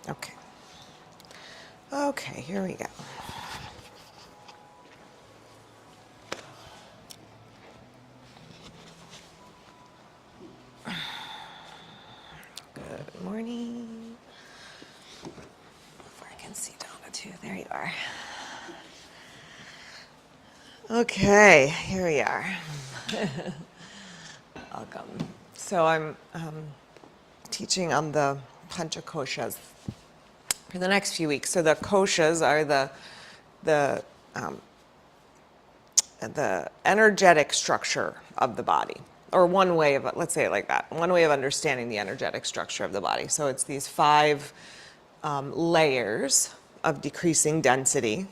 Okay. Okay, here we go. Good morning. If I can see Donna too. There you are. Okay, here we are. Welcome. So I'm teaching on the Panchakoshas for the next few weeks. So the koshas are the energetic structure of the body, or one way of, let's say it like that, one way of understanding the energetic structure of the body. So it's these 5 layers of decreasing density.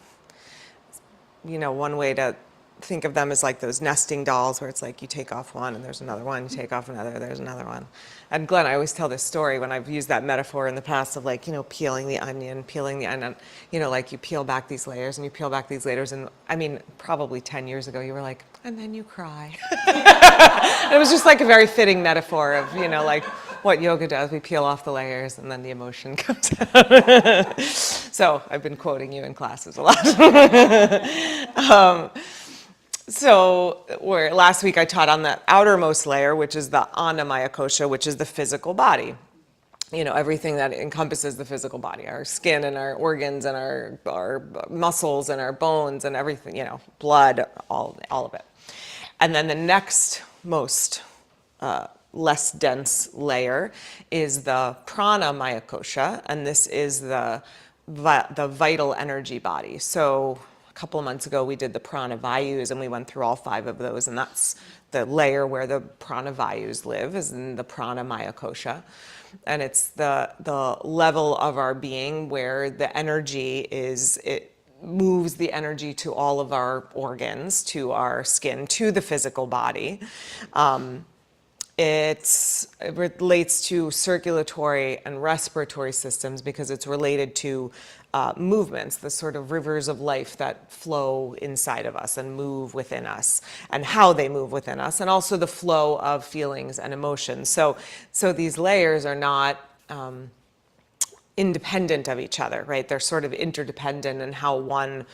You know, one way to think of them as like those nesting dolls where it's like you take off one and there's another one, you take off another, there's another one. And Glenn, I always tell this story when I've used that metaphor in the past of like, you know, peeling the onion, you know, like you peel back these layers and you peel back these layers. And I mean, probably 10 years ago, you were like, and then you cry. It was just like a very fitting metaphor of, you know, like what yoga does. We peel off the layers and then the emotion comes out. So I've been quoting you in classes a lot. So last week I taught on the outermost layer, which is the Pranamayakosha, which is the physical body. You know, everything that encompasses the physical body, our skin and our organs and our muscles and our bones and everything, you know, blood, all of it. And then the next most less dense layer is the Pranamayakosha, and this is the vital energy body. So a couple of months ago we did the prana vayus and we went through all 5 of those, and that's the layer where the prana vayus live, is in the Pranamayakosha. And it's the level of our being where the energy it moves the energy to all of our organs, to our skin, to the physical body. It relates to circulatory and respiratory systems because it's related to movements, the sort of rivers of life that flow inside of us and move within us, and how they move within us, and also the flow of feelings and emotions. So these layers are not independent of each other, right? They're sort of interdependent, and how one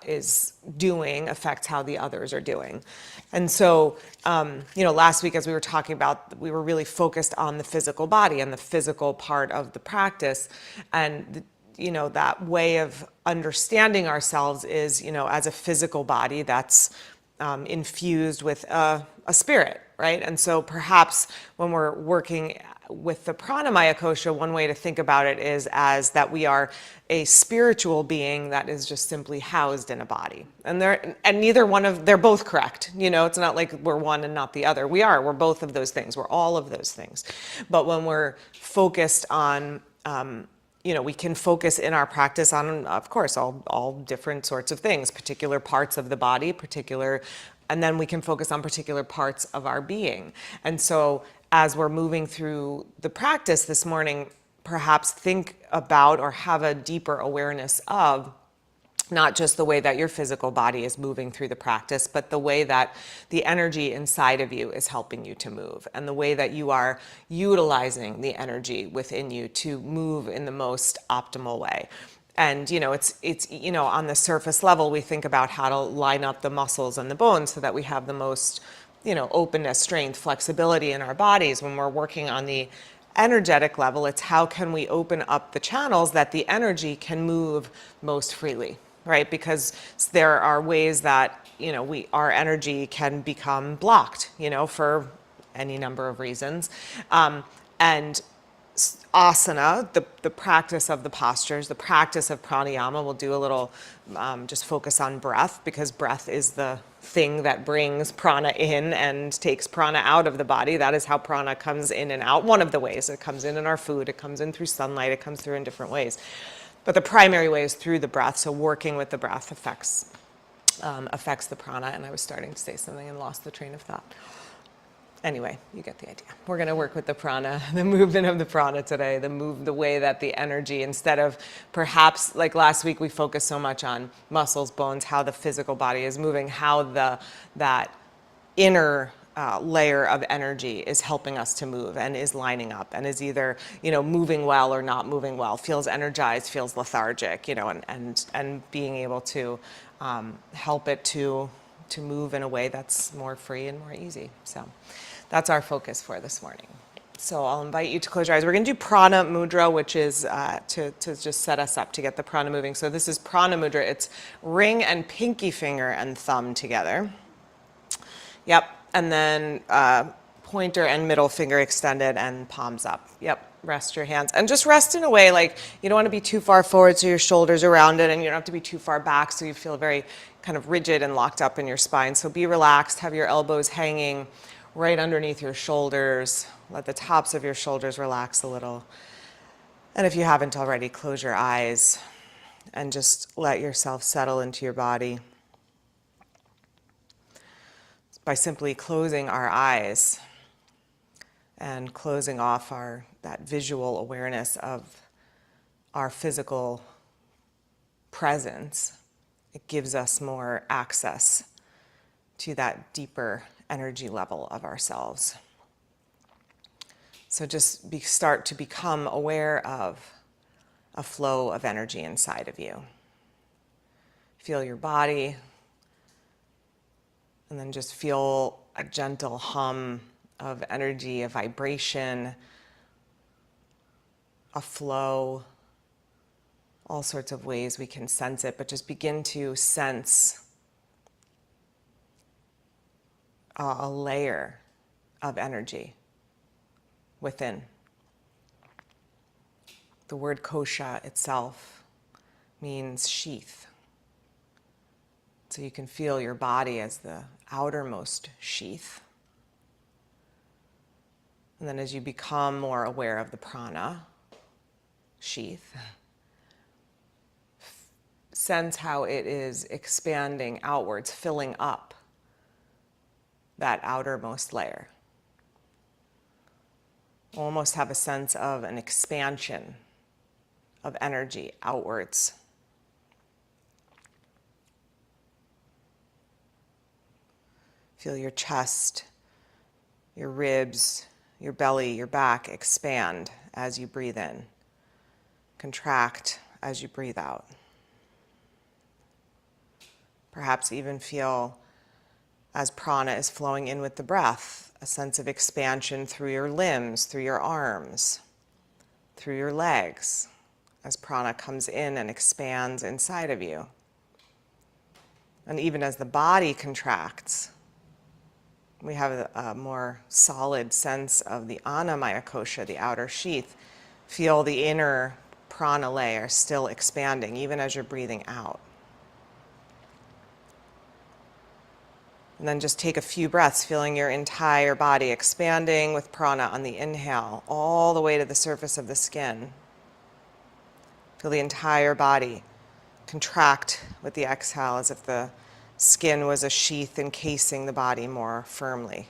is doing affects how the others are doing. And so, you know, last week as we were talking about, we were really focused on the physical body and the physical part of the practice. And, you know, that way of understanding ourselves is, you know, as a physical body that's infused with a spirit, right? And so perhaps when we're working with the Pranamayakosha, one way to think about it is as that we are a spiritual being that is just simply housed in a body. And they're both correct. You know, it's not like we're one and not the other. We're both of those things. We're all of those things. But when we're focused on, you know, we can focus in our practice on, of course, all different sorts of things, particular parts of the body, and then we can focus on particular parts of our being. And so as we're moving through the practice this morning, perhaps think about or have a deeper awareness of not just the way that your physical body is moving through the practice, but the way that the energy inside of you is helping you to move, and the way that you are utilizing the energy within you to move in the most optimal way. And, you know, it's you know, on the surface level, we think about how to line up the muscles and the bones so that we have the most, you know, openness, strength, flexibility in our bodies. When we're working on the energetic level, it's how can we open up the channels that the energy can move most freely, right? Because there are ways that, you know, our energy can become blocked, you know, for any number of reasons. And asana, the practice of the postures, the practice of pranayama, we'll do a little just focus on breath, because breath is the thing that brings prana in and takes prana out of the body. That is how prana comes in and out. One of the ways it comes in our food, it comes in through sunlight, it comes through in different ways. But the primary way is through the breath. So working with the breath affects the prana. And I was starting to say something and lost the train of thought. Anyway, you get the idea. We're going to work with the prana, the movement of the prana today, the way that the energy, instead of perhaps like last week we focused so much on muscles, bones, how the physical body is moving, how that inner layer of energy is helping us to move and is lining up and is either, moving well or not moving well, feels energized, feels lethargic, and being able to help it to move in a way that's more free and more easy. So that's our focus for this morning. So I'll invite you to close your eyes. We're going to do prana mudra, which is to just set us up to get the prana moving. So this is prana mudra. It's ring and pinky finger and thumb together. Yep. And then pointer and middle finger extended and palms up. Yep. Rest your hands. And just rest in a way like you don't want to be too far forward so your shoulders are rounded, and you don't have to be too far back so you feel very kind of rigid and locked up in your spine. So be relaxed. Have your elbows hanging right underneath your shoulders. Let the tops of your shoulders relax a little. And if you haven't already, close your eyes and just let yourself settle into your body. By simply closing our eyes and closing off that visual awareness of our physical presence, it gives us more access to that deeper energy level of ourselves. So just start to become aware of a flow of energy inside of you. Feel your body, and then just feel a gentle hum of energy, a vibration, a flow, all sorts of ways we can sense it, but just begin to sense a layer of energy within. The word kosha itself means sheath. So you can feel your body as the outermost sheath. And then as you become more aware of the prana sheath, sense how it is expanding outwards, filling up that outermost layer. Almost have a sense of an expansion of energy outwards. Feel your chest, your ribs, your belly, your back expand as you breathe in. Contract as you breathe out. Perhaps even feel, as prana is flowing in with the breath, a sense of expansion through your limbs, through your arms, through your legs, as prana comes in and expands inside of you. And even as the body contracts, we have a more solid sense of the Pranamayakosha, the outer sheath. Feel the inner prana layer still expanding, even as you're breathing out. And then just take a few breaths, feeling your entire body expanding with prana on the inhale, all the way to the surface of the skin. Feel the entire body contract with the exhale, as if the skin was a sheath encasing the body more firmly.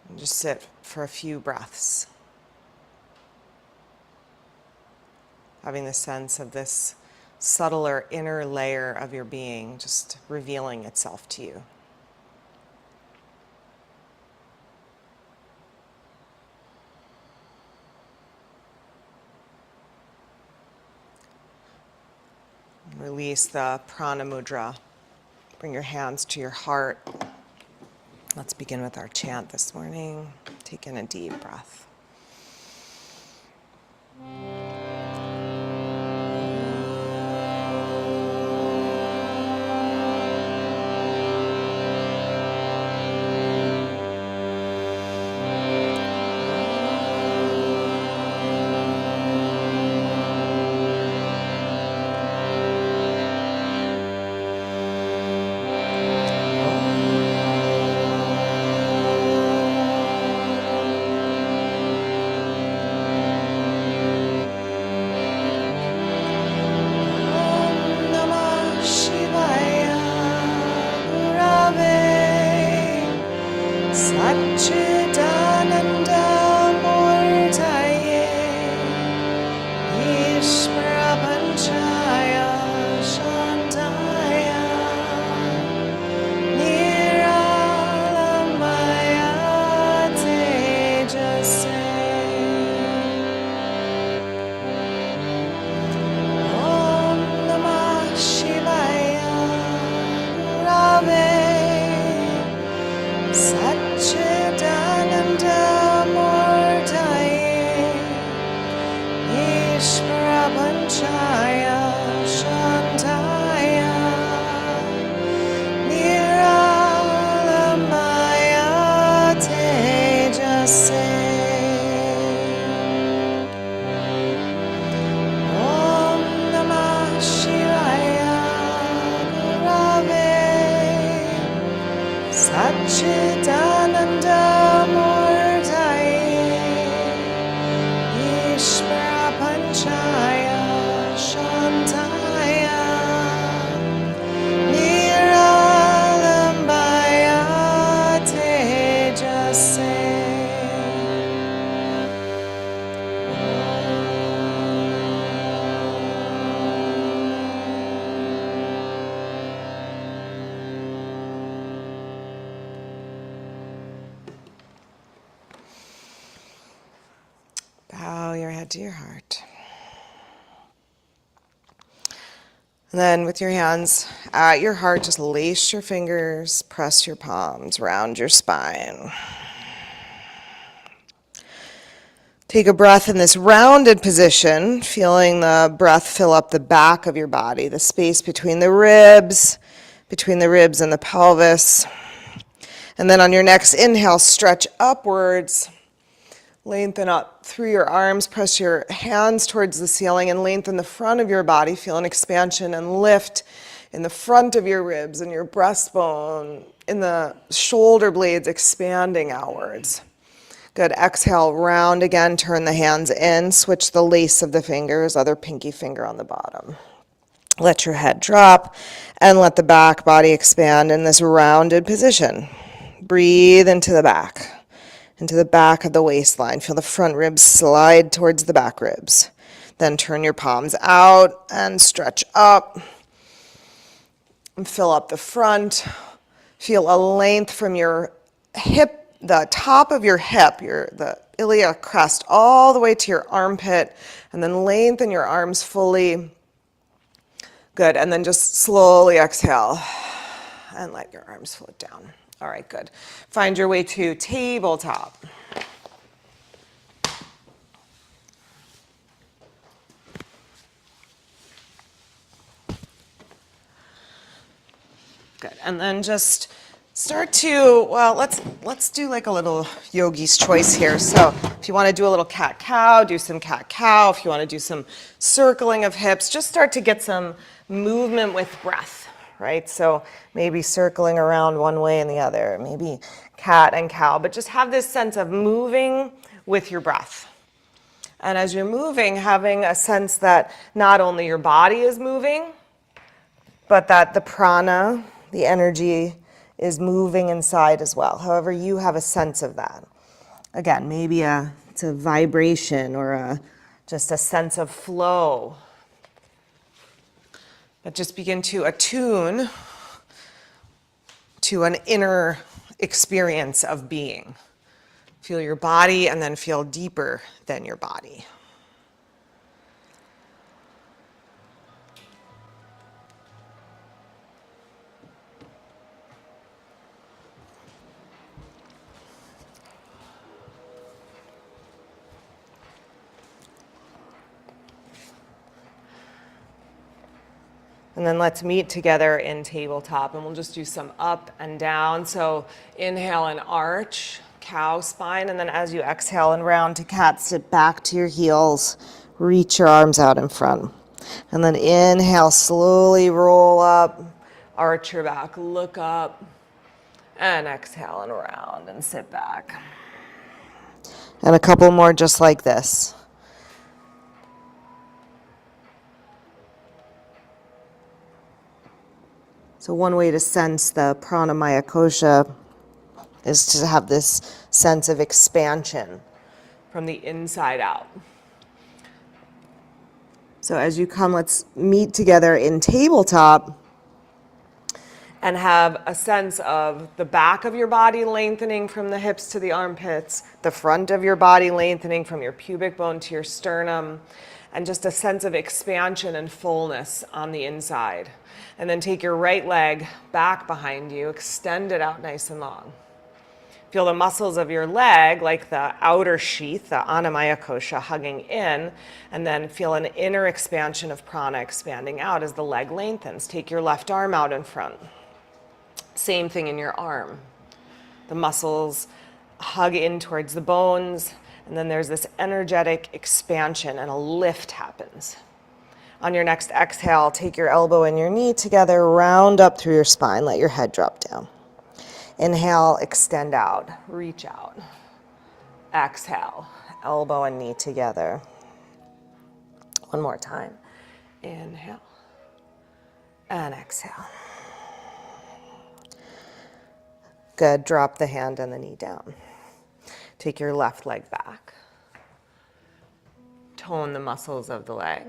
And just sit for a few breaths, having the sense of this subtler inner layer of your being just revealing itself to you. Release the prana mudra. Bring your hands to your heart. Let's begin with our chant this morning. Take in a deep breath. Chaya, Shantaya, Tejase. Bow your head to your heart. And then with your hands at your heart, just lace your fingers, press your palms around your spine. Take a breath in this rounded position, feeling the breath fill up the back of your body, the space between the ribs and the pelvis. And then on your next inhale, stretch upwards. Lengthen up through your arms, press your hands towards the ceiling and lengthen the front of your body. Feel an expansion and lift in the front of your ribs and your breastbone, in the shoulder blades expanding outwards. Good. Exhale, round again, turn the hands in, switch the lace of the fingers, other pinky finger on the bottom. Let your head drop and let the back body expand in this rounded position. Breathe into the back of the waistline. Feel the front ribs slide towards the back ribs. Then turn your palms out and stretch up. And fill up the front. Feel a length from your hip, the top of your hip, the iliac crest, all the way to your armpit. And then lengthen your arms fully. Good. And then just slowly exhale and let your arms float down. All right, good. Find your way to tabletop. Good. And then just start to, well, let's do like a little yogi's choice here. So if you want to do a little cat-cow, do some cat-cow. If you want to do some circling of hips, just start to get some movement with breath, right? So maybe circling around one way and the other, maybe cat and cow, but just have this sense of moving with your breath. And as you're moving, having a sense that not only your body is moving, but that the prana, the energy, is moving inside as well. However, you have a sense of that. Again, maybe it's a vibration or just a sense of flow. But just begin to attune to an inner experience of being. Feel your body and then feel deeper than your body. And then let's meet together in tabletop, and we'll just do some up and down. So inhale and arch, cow spine, and then as you exhale and round to cat, sit back to your heels, reach your arms out in front. And then inhale, slowly roll up, arch your back, look up, and exhale and round and sit back. And a couple more just like this. So one way to sense the Pranamayakosha is to have this sense of expansion from the inside out. So as you come, let's meet together in tabletop and have a sense of the back of your body lengthening from the hips to the armpits, the front of your body lengthening from your pubic bone to your sternum, and just a sense of expansion and fullness on the inside. And then take your right leg back behind you, extend it out nice and long. Feel the muscles of your leg, like the outer sheath, the Pranamayakosha, hugging in, and then feel an inner expansion of prana expanding out as the leg lengthens. Take your left arm out in front. Same thing in your arm. The muscles hug in towards the bones, and then there's this energetic expansion and a lift happens. On your next exhale, take your elbow and your knee together, round up through your spine, let your head drop down. Inhale, extend out, reach out. Exhale, elbow and knee together. One more time. Inhale and exhale. Good, drop the hand and the knee down. Take your left leg back. Tone the muscles of the leg.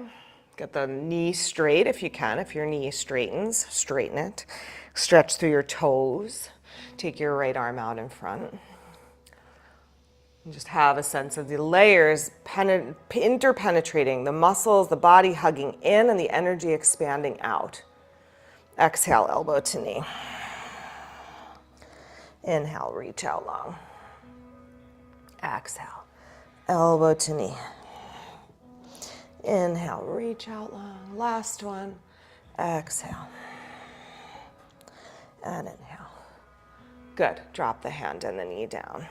Get the knee straight if you can. If your knee straightens, straighten it. Stretch through your toes. Take your right arm out in front. And just have a sense of the layers interpenetrating, the muscles, the body hugging in, and the energy expanding out. Exhale, elbow to knee. Inhale, reach out long. Exhale, elbow to knee. Inhale, reach out long. Last one. Exhale. And inhale. Good. Drop the hand and the knee down.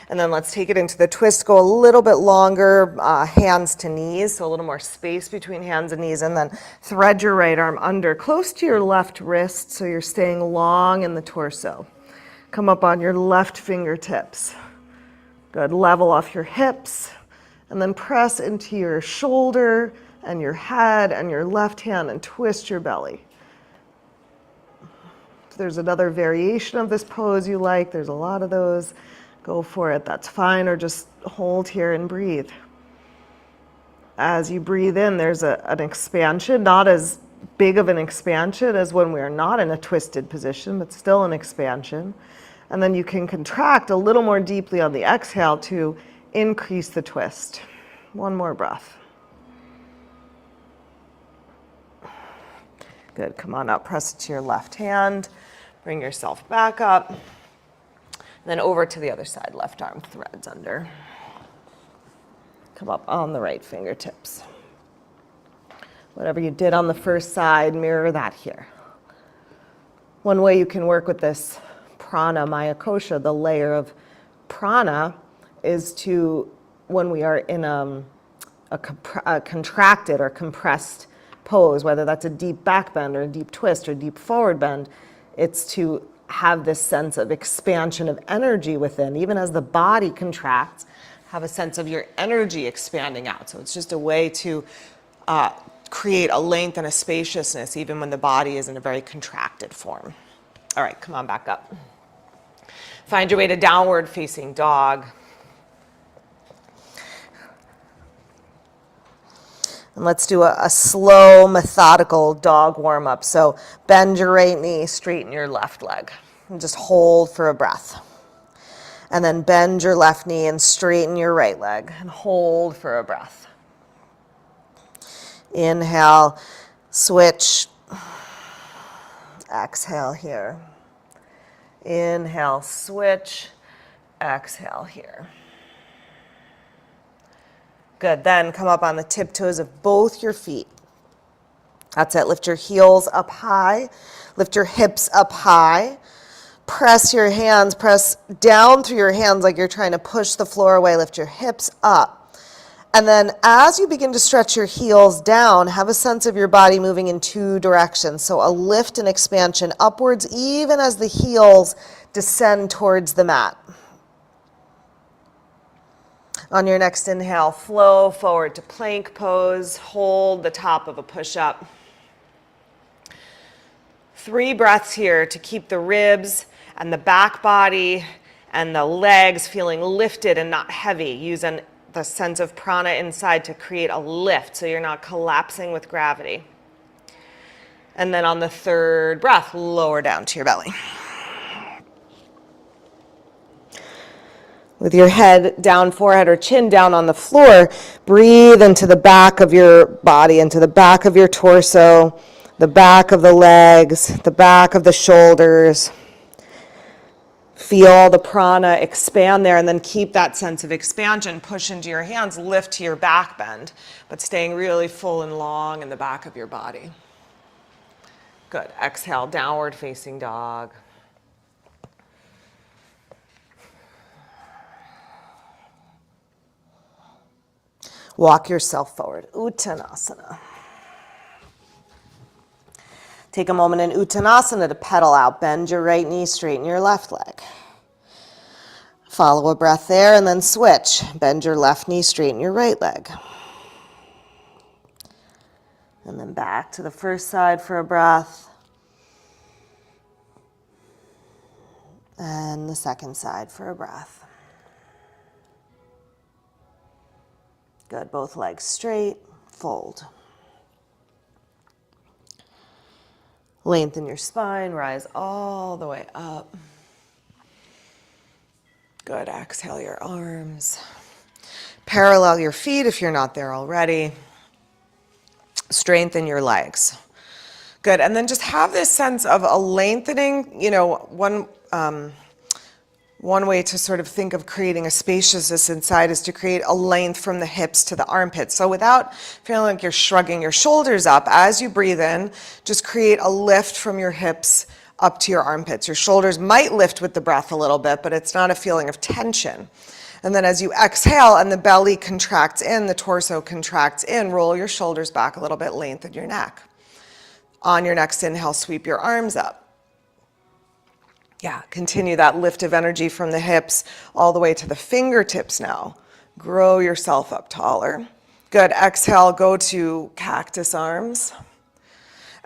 And then let's take it into the twist. Go a little bit longer, hands to knees, so a little more space between hands and knees. And then thread your right arm under, close to your left wrist, so you're staying long in the torso. Come up on your left fingertips. Good. Level off your hips. And then press into your shoulder and your head and your left hand and twist your belly. If there's another variation of this pose you like, there's a lot of those, go for it, that's fine, or just hold here and breathe. As you breathe in, there's an expansion, not as big of an expansion as when we are not in a twisted position, but still an expansion. And then you can contract a little more deeply on the exhale to increase the twist. One more breath. Good, come on up, press it to your left hand. Bring yourself back up. And then over to the other side, left arm threads under. Come up on the right fingertips. Whatever you did on the first side, mirror that here. One way you can work with this Pranamayakosha, the layer of prana, is to, when we are in a contracted or compressed pose, whether that's a deep back bend or a deep twist or deep forward bend, it's to have this sense of expansion of energy within. Even as the body contracts, have a sense of your energy expanding out. So it's just a way to create a length and a spaciousness even when the body is in a very contracted form. All right, come on back up. Find your way to downward facing dog. And let's do a slow, methodical dog warm-up. So bend your right knee, straighten your left leg, and just hold for a breath. And then bend your left knee and straighten your right leg, and hold for a breath. Inhale, switch. Exhale here. Inhale, switch. Exhale here. Good, then come up on the tiptoes of both your feet. That's it, lift your heels up high, lift your hips up high, press your hands, press down through your hands like you're trying to push the floor away, lift your hips up. And then as you begin to stretch your heels down, have a sense of your body moving in two directions. So a lift and expansion upwards even as the heels descend towards the mat. On your next inhale, flow forward to plank pose. Hold the top of a push-up. 3 breaths here to keep the ribs and the back body and the legs feeling lifted and not heavy. Use the sense of prana inside to create a lift so you're not collapsing with gravity. And then on the 3rd breath, lower down to your belly. With your head down, forehead or chin down on the floor, breathe into the back of your body, into the back of your torso, the back of the legs, the back of the shoulders. Feel the prana expand there, and then keep that sense of expansion. Push into your hands, lift to your back bend, but staying really full and long in the back of your body. Good. Exhale, downward facing dog. Walk yourself forward. Uttanasana. Take a moment in Uttanasana to pedal out. Bend your right knee, straighten your left leg. Follow a breath there and then switch. Bend your left knee, straighten your right leg. And then back to the first side for a breath. And the second side for a breath. Good, both legs straight, fold. Lengthen your spine, rise all the way up. Good, exhale your arms. Parallel your feet if you're not there already. Strengthen your legs. Good, and then just have this sense of a lengthening, one way to sort of think of creating a spaciousness inside is to create a length from the hips to the armpits. So without feeling like you're shrugging your shoulders up, as you breathe in, just create a lift from your hips up to your armpits. Your shoulders might lift with the breath a little bit, but it's not a feeling of tension. And then as you exhale and the belly contracts in, the torso contracts in, roll your shoulders back a little bit, lengthen your neck. On your next inhale, sweep your arms up. Yeah, continue that lift of energy from the hips all the way to the fingertips now. Grow yourself up taller. Good, exhale, go to cactus arms.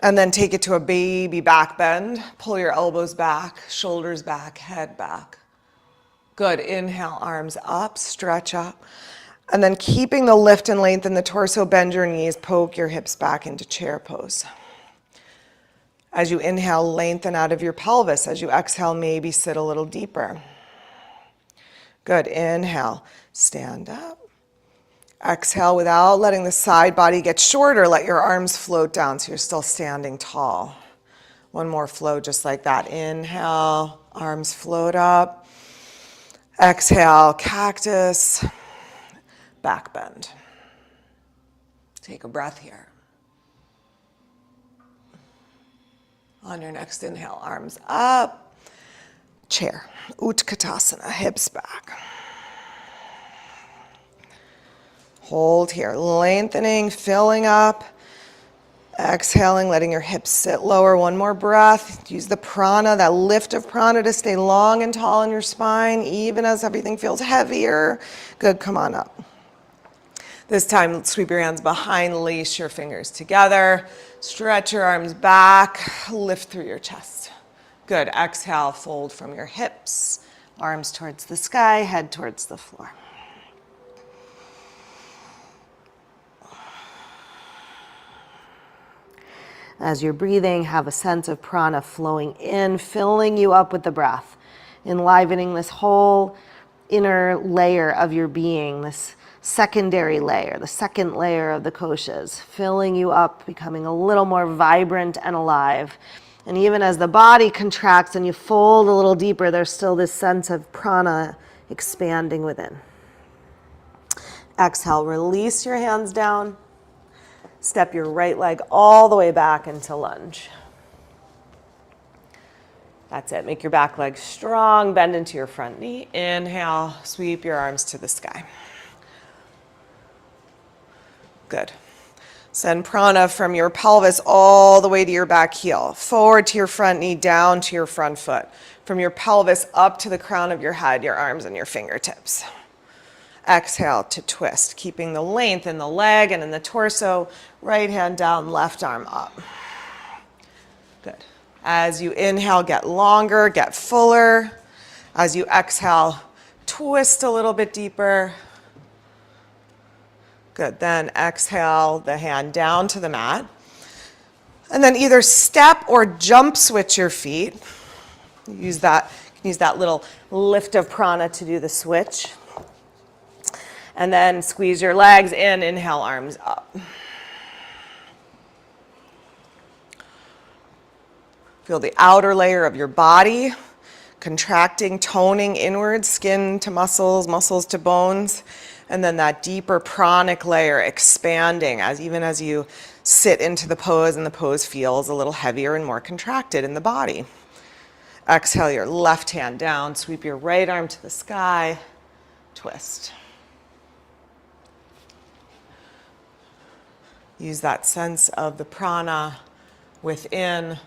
And then take it to a baby back bend. Pull your elbows back, shoulders back, head back. Good, inhale, arms up, stretch up. And then keeping the lift and length in the torso, bend your knees, poke your hips back into chair pose. As you inhale, lengthen out of your pelvis. As you exhale, maybe sit a little deeper. Good, inhale, stand up. Exhale, without letting the side body get shorter, let your arms float down so you're still standing tall. One more flow just like that. Inhale, arms float up. Exhale, cactus, back bend. Take a breath here. On your next inhale, arms up, chair, Utkatasana, hips back. Hold here, lengthening, filling up, exhaling, letting your hips sit lower. One more breath. Use the prana, that lift of prana to stay long and tall in your spine, even as everything feels heavier. Good, come on up. This time, sweep your hands behind, lace your fingers together. Stretch your arms back, lift through your chest. Good, exhale, fold from your hips. Arms towards the sky, head towards the floor. As you're breathing, have a sense of prana flowing in, filling you up with the breath, enlivening this whole inner layer of your being, this secondary layer, the second layer of the koshas, filling you up, becoming a little more vibrant and alive. And even as the body contracts and you fold a little deeper, there's still this sense of prana expanding within. Exhale, release your hands down. Step your right leg all the way back into lunge. That's it. Make your back leg strong. Bend into your front knee. Inhale, sweep your arms to the sky. Good. Send prana from your pelvis all the way to your back heel. Forward to your front knee, down to your front foot. From your pelvis up to the crown of your head, your arms and your fingertips. Exhale to twist, keeping the length in the leg and in the torso. Right hand down, left arm up. Good. As you inhale, get longer, get fuller. As you exhale, twist a little bit deeper. Good. Then exhale the hand down to the mat. And then either step or jump switch your feet. Use that little lift of prana to do the switch. And then squeeze your legs in, inhale, arms up. Feel the outer layer of your body contracting, toning inward, skin to muscles, muscles to bones. And then that deeper pranic layer expanding even as you sit into the pose, and the pose feels a little heavier and more contracted in the body. Exhale your left hand down, sweep your right arm to the sky, twist. Use that sense of the prana within,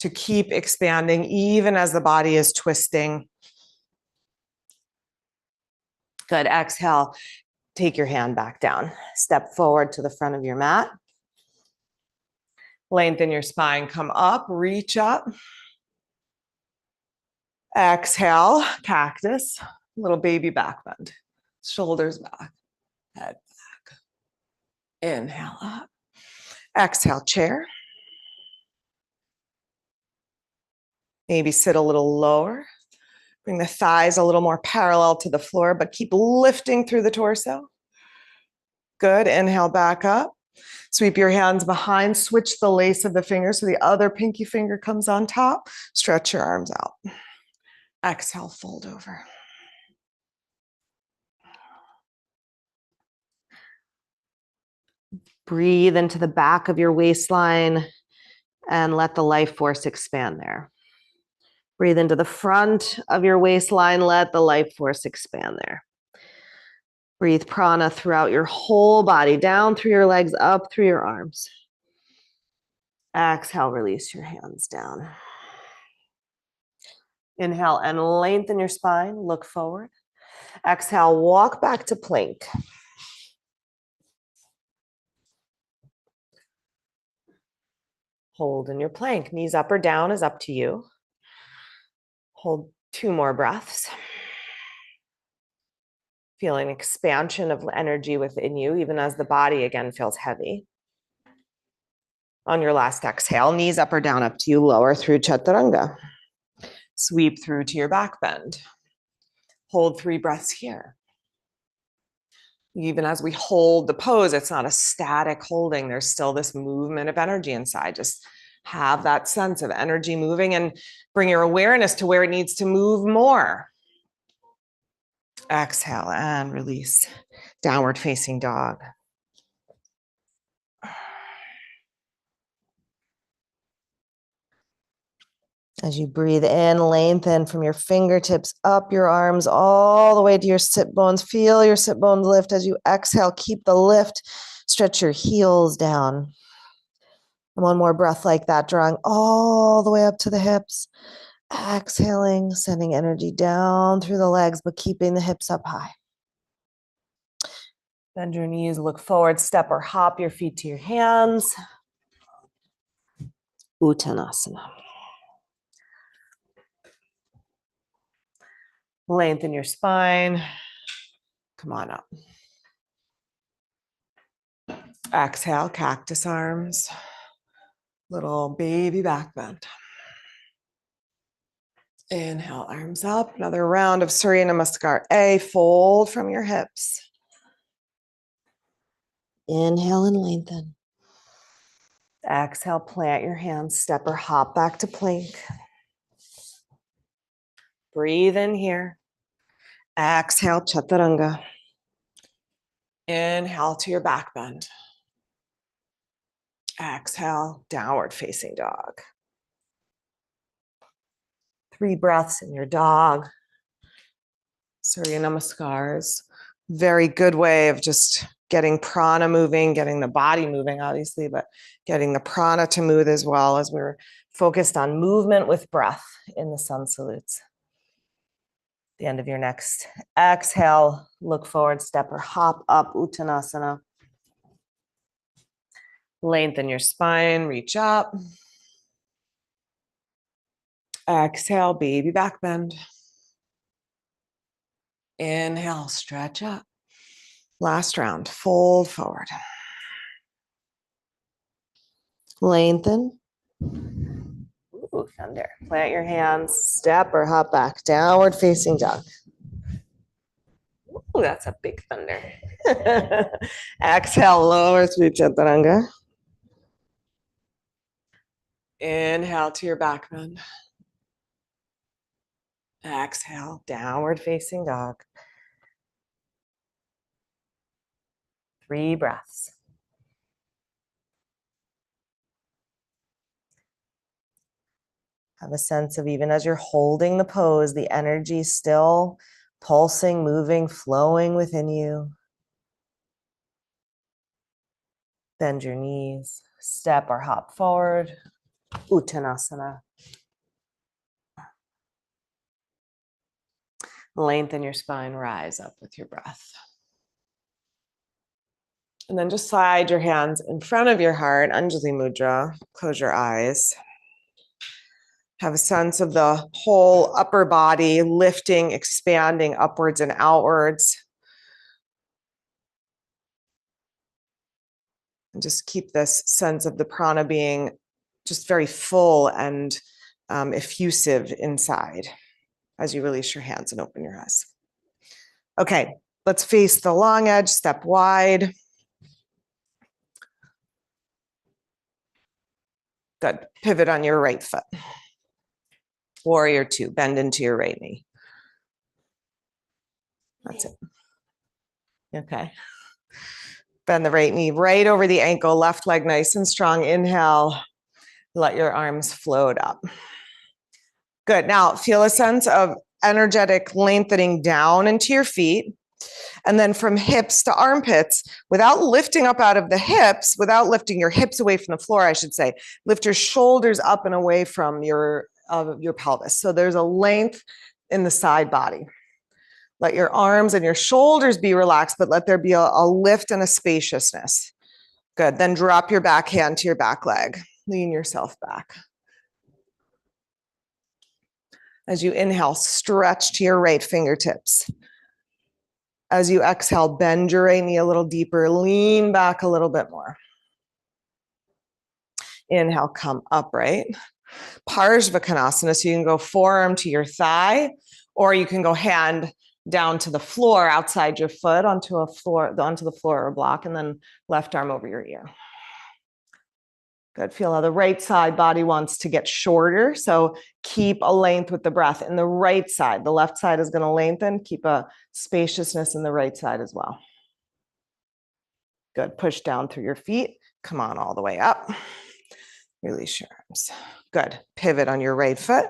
to keep expanding even as the body is twisting. Good. Exhale. Take your hand back down. Step forward to the front of your mat. Lengthen your spine. Come up. Reach up. Exhale. Cactus. Little baby back bend. Shoulders back. Head back. Inhale up. Exhale. Chair. Maybe sit a little lower. Bring the thighs a little more parallel to the floor, but keep lifting through the torso. Good. Inhale back up. Sweep your hands behind. Switch the lace of the fingers so the other pinky finger comes on top. Stretch your arms out. Exhale, fold over. Breathe into the back of your waistline and let the life force expand there. Breathe into the front of your waistline. Let the life force expand there. Breathe prana throughout your whole body, down through your legs, up through your arms. Exhale, release your hands down. Inhale and lengthen your spine. Look forward. Exhale, walk back to plank. Hold in your plank. Knees up or down is up to you. Hold 2 more breaths. Feeling expansion of energy within you, even as the body again feels heavy. On your last exhale, knees up or down, up to you. Lower through chaturanga. Sweep through to your back bend. Hold 3 breaths here. Even as we hold the pose, it's not a static holding. There's still this movement of energy inside. Just have that sense of energy moving and bring your awareness to where it needs to move more. Exhale and release. Downward facing dog. As you breathe in, lengthen from your fingertips up your arms all the way to your sit bones. Feel your sit bones lift. As you exhale, keep the lift. Stretch your heels down. And 1 more breath like that, drawing all the way up to the hips. Exhaling, sending energy down through the legs, but keeping the hips up high. Bend your knees, look forward, step or hop your feet to your hands. Uttanasana. Lengthen your spine. Come on up. Exhale, cactus arms. Little baby back bend. Inhale, arms up. Another round of Surya Namaskar. A, fold from your hips. Inhale and lengthen. Exhale, plant your hands, step or hop back to plank. Breathe in here. Exhale, chaturanga. Inhale to your back bend. Exhale, downward facing dog. 3 breaths in your dog. Surya Namaskars. Very good way of just getting prana moving, getting the body moving, obviously, but getting the prana to move as well, as we're focused on movement with breath in the sun salutes. The end of your next exhale, look forward, step or hop up, Uttanasana. Lengthen your spine, reach up. Exhale, baby back bend. Inhale, stretch up. Last round, fold forward. Lengthen. Ooh, thunder. Plant your hands, step or hop back, downward facing dog. Ooh, that's a big thunder. Exhale, lower through chaturanga. Inhale to your back bend. Exhale, downward facing dog. 3 breaths. Have a sense of, even as you're holding the pose, the energy still pulsing, moving, flowing within you. Bend your knees, Step or hop forward. Uttanasana. Lengthen your spine, rise up with your breath. And then just slide your hands in front of your heart, Anjali Mudra. Close your eyes. Have a sense of the whole upper body lifting, expanding upwards and outwards. And just keep this sense of the prana being just very full and effusive inside as you release your hands and open your eyes. Okay, let's face the long edge, step wide. Good. Pivot on your right foot. Warrior two, bend into your right knee. That's it. Okay. Bend the right knee right over the ankle, left leg nice and strong. Inhale, let your arms float up. Good. Now feel a sense of energetic lengthening down into your feet. And then from hips to armpits, without lifting up out of the hips, without lifting your hips away from the floor, I should say, lift your shoulders up and away from your pelvis. So there's a length in the side body. Let your arms and your shoulders be relaxed, but let there be a lift and a spaciousness. Good. Then drop your back hand to your back leg. Lean yourself back. As you inhale, stretch to your right fingertips. As you exhale, bend your right knee a little deeper, lean back a little bit more. Inhale, come upright. Parshvakonasana, so you can go forearm to your thigh, or you can go hand down to the floor outside your foot onto the floor or a block, and then left arm over your ear. Good. Feel how the right side body wants to get shorter. So keep a length with the breath in the right side. The left side is going to lengthen. Keep a spaciousness in the right side as well. Good. Push down through your feet. Come on all the way up. Release your arms. Good. Pivot on your right foot.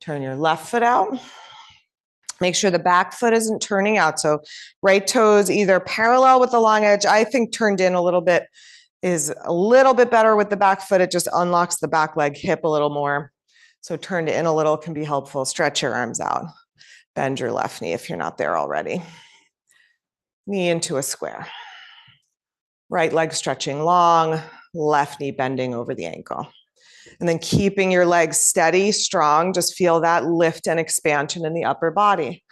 Turn your left foot out. Make sure the back foot isn't turning out. So right toes either parallel with the long edge. I think turned in a little bit is a little bit better with the back foot. It just unlocks the back leg hip a little more. So turned in a little can be helpful. Stretch your arms out. Bend your left knee if you're not there already. Knee into a square. Right leg stretching long, left knee bending over the ankle. And then keeping your legs steady, strong, just feel that lift and expansion in the upper body.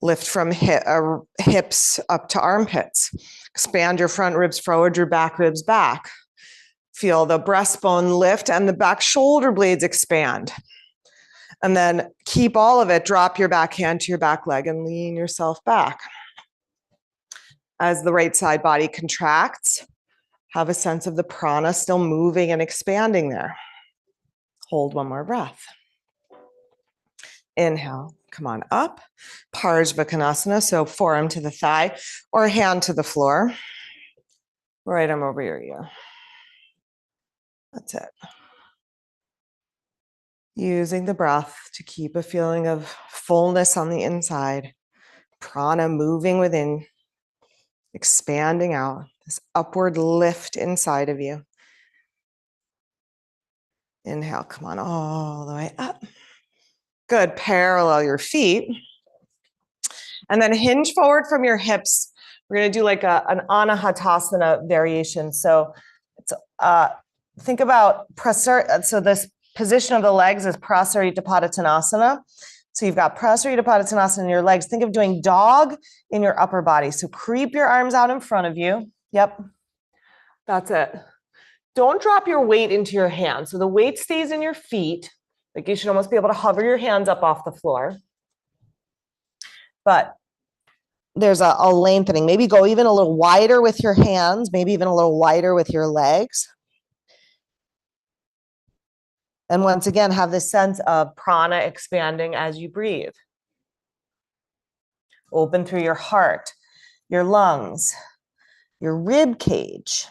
Lift from hips up to armpits. Expand your front ribs forward, your back ribs back. Feel the breastbone lift and the back shoulder blades expand. And then keep all of it. Drop your back hand to your back leg and lean yourself back. As the right side body contracts, have a sense of the prana still moving and expanding there. Hold one more breath. Inhale, come on up. Parshvakonasana, so forearm to the thigh or hand to the floor. Right arm over your ear. That's it. Using the breath to keep a feeling of fullness on the inside. Prana moving within, expanding out. This upward lift inside of you. Inhale, come on all the way up. Good, parallel your feet. And then hinge forward from your hips. We're gonna do like an anahatasana variation. So it's, think about, so this position of the legs is prasarita padottanasana. So you've got prasarita padottanasana in your legs. Think of doing dog in your upper body. So creep your arms out in front of you. Yep, that's it. Don't drop your weight into your hands. So the weight stays in your feet. Like you should almost be able to hover your hands up off the floor. But there's a lengthening. Maybe go even a little wider with your hands, maybe even a little wider with your legs. And once again, have this sense of prana expanding as you breathe. Open through your heart, your lungs, your rib cage.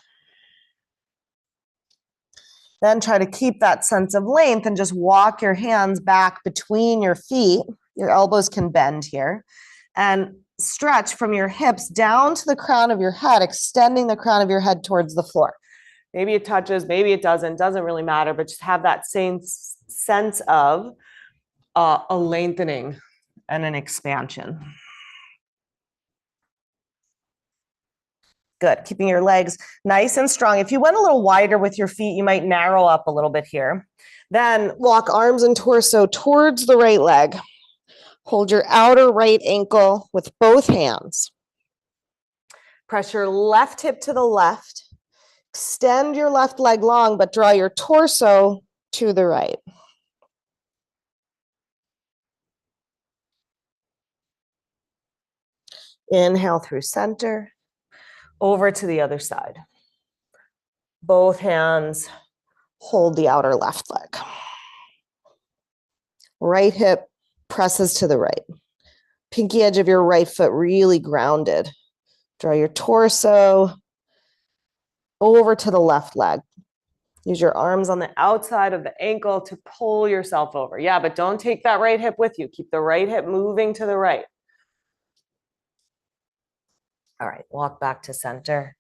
Then try to keep that sense of length and just walk your hands back between your feet. Your elbows can bend here. And stretch from your hips down to the crown of your head, extending the crown of your head towards the floor. Maybe it touches, maybe it doesn't really matter, but just have that same sense of a lengthening and an expansion. Good, keeping your legs nice and strong. If you went a little wider with your feet, you might narrow up a little bit here. Then walk arms and torso towards the right leg. Hold your outer right ankle with both hands. Press your left hip to the left. Extend your left leg long, but draw your torso to the right. Inhale through center, over to the other side. Both hands hold the outer left leg. Right hip presses to the right. Pinky edge of your right foot really grounded. Draw your torso over to the left leg. Use your arms on the outside of the ankle to pull yourself over. Yeah, but don't take that right hip with you. Keep the right hip moving to the right. All right, walk back to center.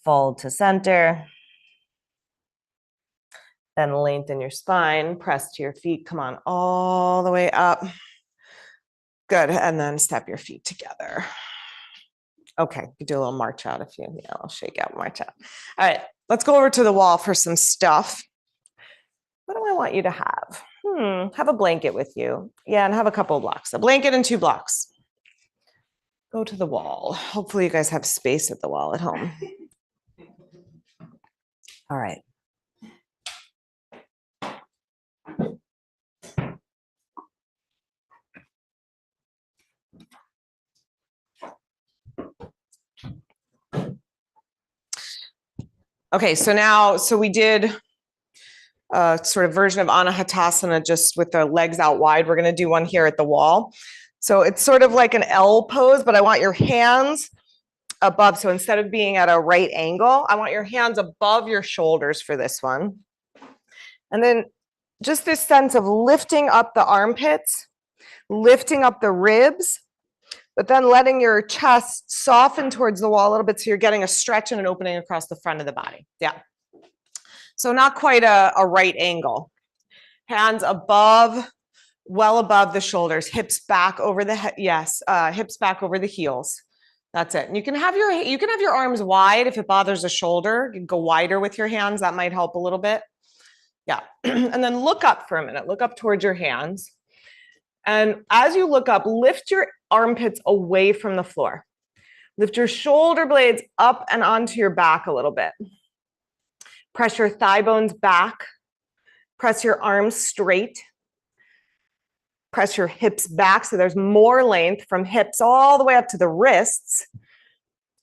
Fold to center. Then lengthen your spine. Press to your feet. Come on, all the way up. Good, and then step your feet together. Okay, you do a little march out if you, I'll shake out, march out. All right, let's go over to the wall for some stuff. What do I want you to have? Have a blanket with you. Yeah, and have a couple of blocks. A blanket and 2 blocks. Go to the wall. Hopefully you guys have space at the wall at home. All right. Okay, so we did a sort of version of Anahatasana just with the legs out wide. We're going to do one here at the wall. So it's sort of like an L pose, but I want your hands above. So instead of being at a right angle, I want your hands above your shoulders for this one. And then just this sense of lifting up the armpits, lifting up the ribs, but then letting your chest soften towards the wall a little bit so you're getting a stretch and an opening across the front of the body. Yeah. So not quite a right angle. Hands above, well above the shoulders, hips back over the hips back over the heels. That's it. And you can have your arms wide if it bothers the shoulder. You can go wider with your hands. That might help a little bit. Yeah. And then look up for a minute. Look up towards your hands. And as you look up, lift your armpits away from the floor. Lift your shoulder blades up and onto your back a little bit. Press your thigh bones back. Press your arms straight. Press your hips back so there's more length from hips all the way up to the wrists.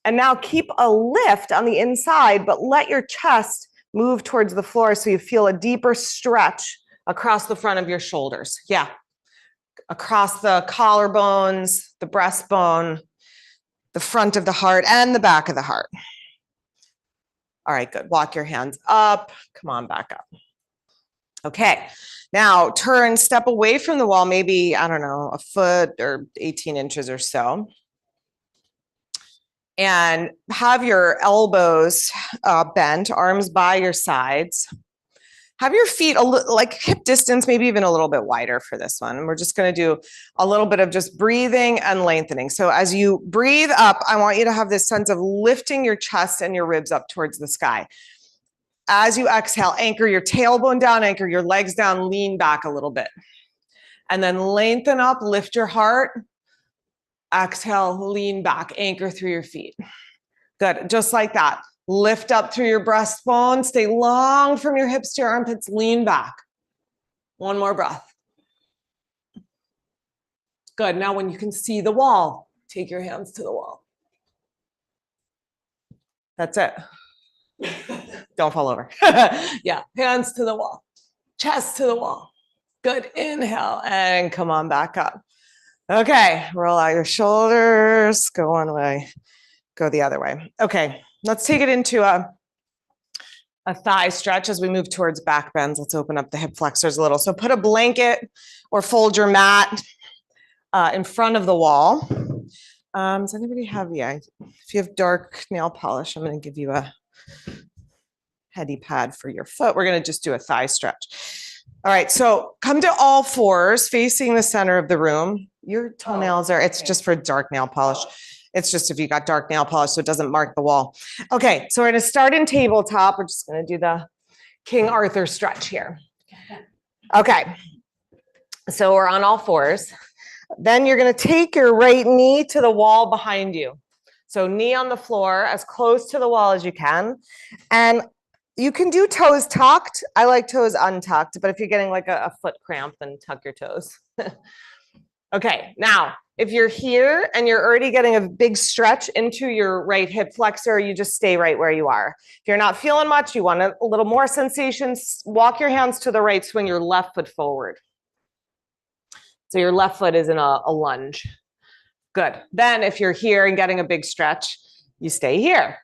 And now keep a lift on the inside, but let your chest move towards the floor so you feel a deeper stretch across the front of your shoulders. Yeah. Across the collarbones, the breastbone, the front of the heart, and the back of the heart. All right, good. Walk your hands up. Come on, back up. Okay, now turn, step away from the wall, maybe, I don't know, a foot or 18 inches or so. And have your elbows bent, arms by your sides. Have your feet like hip distance, maybe even a little bit wider for this one. And we're just going to do a little bit of just breathing and lengthening. So as you breathe up, I want you to have this sense of lifting your chest and your ribs up towards the sky. As you exhale, anchor your tailbone down, anchor your legs down, lean back a little bit. And then lengthen up, lift your heart. Exhale, lean back, anchor through your feet. Good, just like that. Lift up through your breastbone, stay long from your hips to your armpits, lean back. One more breath. Good, now when you can see the wall, take your hands to the wall. That's it. Don't fall over. Yeah, hands to the wall, chest to the wall. Good, inhale, and come on back up. Okay, roll out your shoulders, go one way, go the other way. Okay, let's take it into a thigh stretch as we move towards back bends. Let's open up the hip flexors a little. So put a blanket or fold your mat in front of the wall. Does anybody have, if you have dark nail polish, I'm going to give you a heady pad for your foot. We're going to just do a thigh stretch. All right, so come to all fours facing the center of the room. Your toenails are, it's just for dark nail polish. It's just if you got dark nail polish so it doesn't mark the wall. Okay, so we're going to start in tabletop. We're just going to do the King Arthur stretch here. Okay, so we're on all fours. Then you're going to take your right knee to the wall behind you. So knee on the floor, as close to the wall as you can. And you can do toes tucked. I like toes untucked, but if you're getting like a foot cramp, then tuck your toes. Okay, now, if you're here and you're already getting a big stretch into your right hip flexor, you just stay right where you are. If you're not feeling much, you want a little more sensations, walk your hands to the right, swing your left foot forward. So your left foot is in a lunge. Good. Then if you're here and getting a big stretch, you stay here.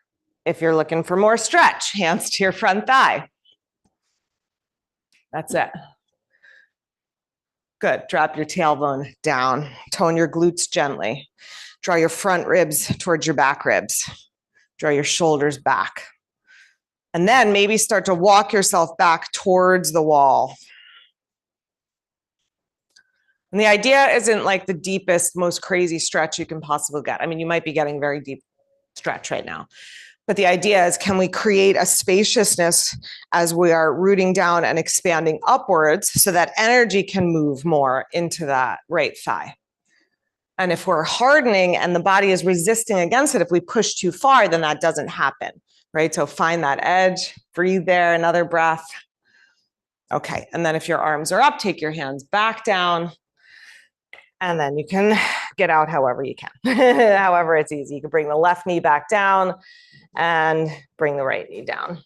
If you're looking for more stretch, hands to your front thigh. That's it. Good. Drop your tailbone down. Tone your glutes gently. Draw your front ribs towards your back ribs. Draw your shoulders back. And then maybe start to walk yourself back towards the wall. And the idea isn't like the deepest, most crazy stretch you can possibly get. I mean, you might be getting very deep stretch right now. But the idea is, can we create a spaciousness as we are rooting down and expanding upwards so that energy can move more into that right thigh? And if we're hardening and the body is resisting against it, if we push too far, then that doesn't happen, right? So find that edge, breathe there, another breath. Okay, and then if your arms are up, take your hands back down. And then you can get out however you can, however it's easy. You can bring the left knee back down and bring the right knee down.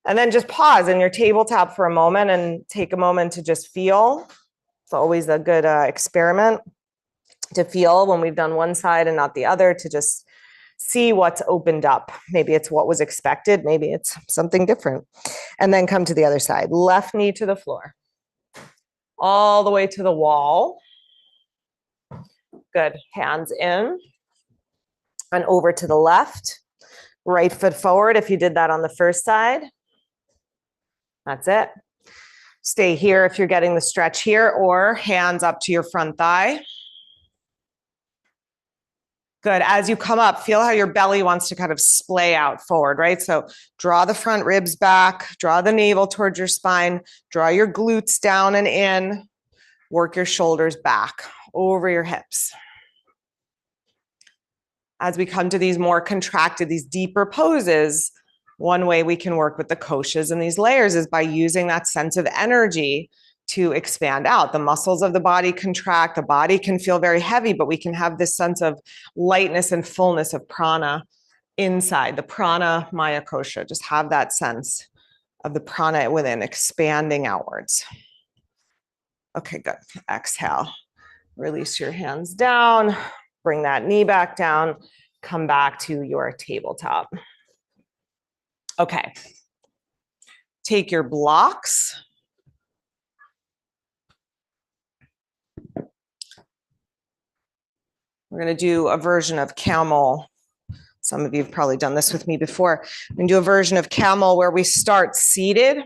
And then just pause in your tabletop for a moment and take a moment to just feel. It's always a good experiment to feel when we've done one side and not the other, to just see what's opened up. Maybe it's what was expected. Maybe it's something different. And then come to the other side. Left knee to the floor. All the way to the wall. Good. Hands in and over to the left. Right foot forward if you did that on the first side. That's it. Stay here if you're getting the stretch here, or hands up to your front thigh. Good. As you come up, feel how your belly wants to kind of splay out forward, right? So draw the front ribs back, draw the navel towards your spine, draw your glutes down and in, work your shoulders back over your hips. As we come to these more contracted, these deeper poses, one way we can work with the koshas and these layers is by using that sense of energy to expand out. The muscles of the body contract, the body can feel very heavy, but we can have this sense of lightness and fullness of prana inside, the Pranamayakosha. Just have that sense of the prana within expanding outwards. Okay, good. Exhale. Release your hands down. Bring that knee back down, come back to your tabletop. Okay. Take your blocks. We're going to do a version of camel. Some of you have probably done this with me before. We're going to do a version of camel where we start seated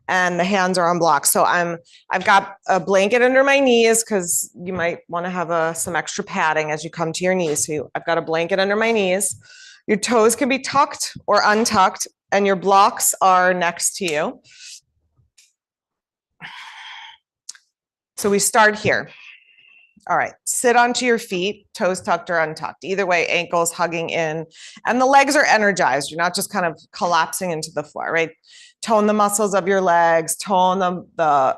and the hands are on blocks. So I've got a blanket under my knees because you might want to have some extra padding as you come to your knees. So I've got a blanket under my knees. Your toes can be tucked or untucked, and your blocks are next to you. So we start here. All right, sit onto your feet, toes tucked or untucked. Either way, ankles hugging in, and the legs are energized. You're not just kind of collapsing into the floor, right? Tone the muscles of your legs, tone the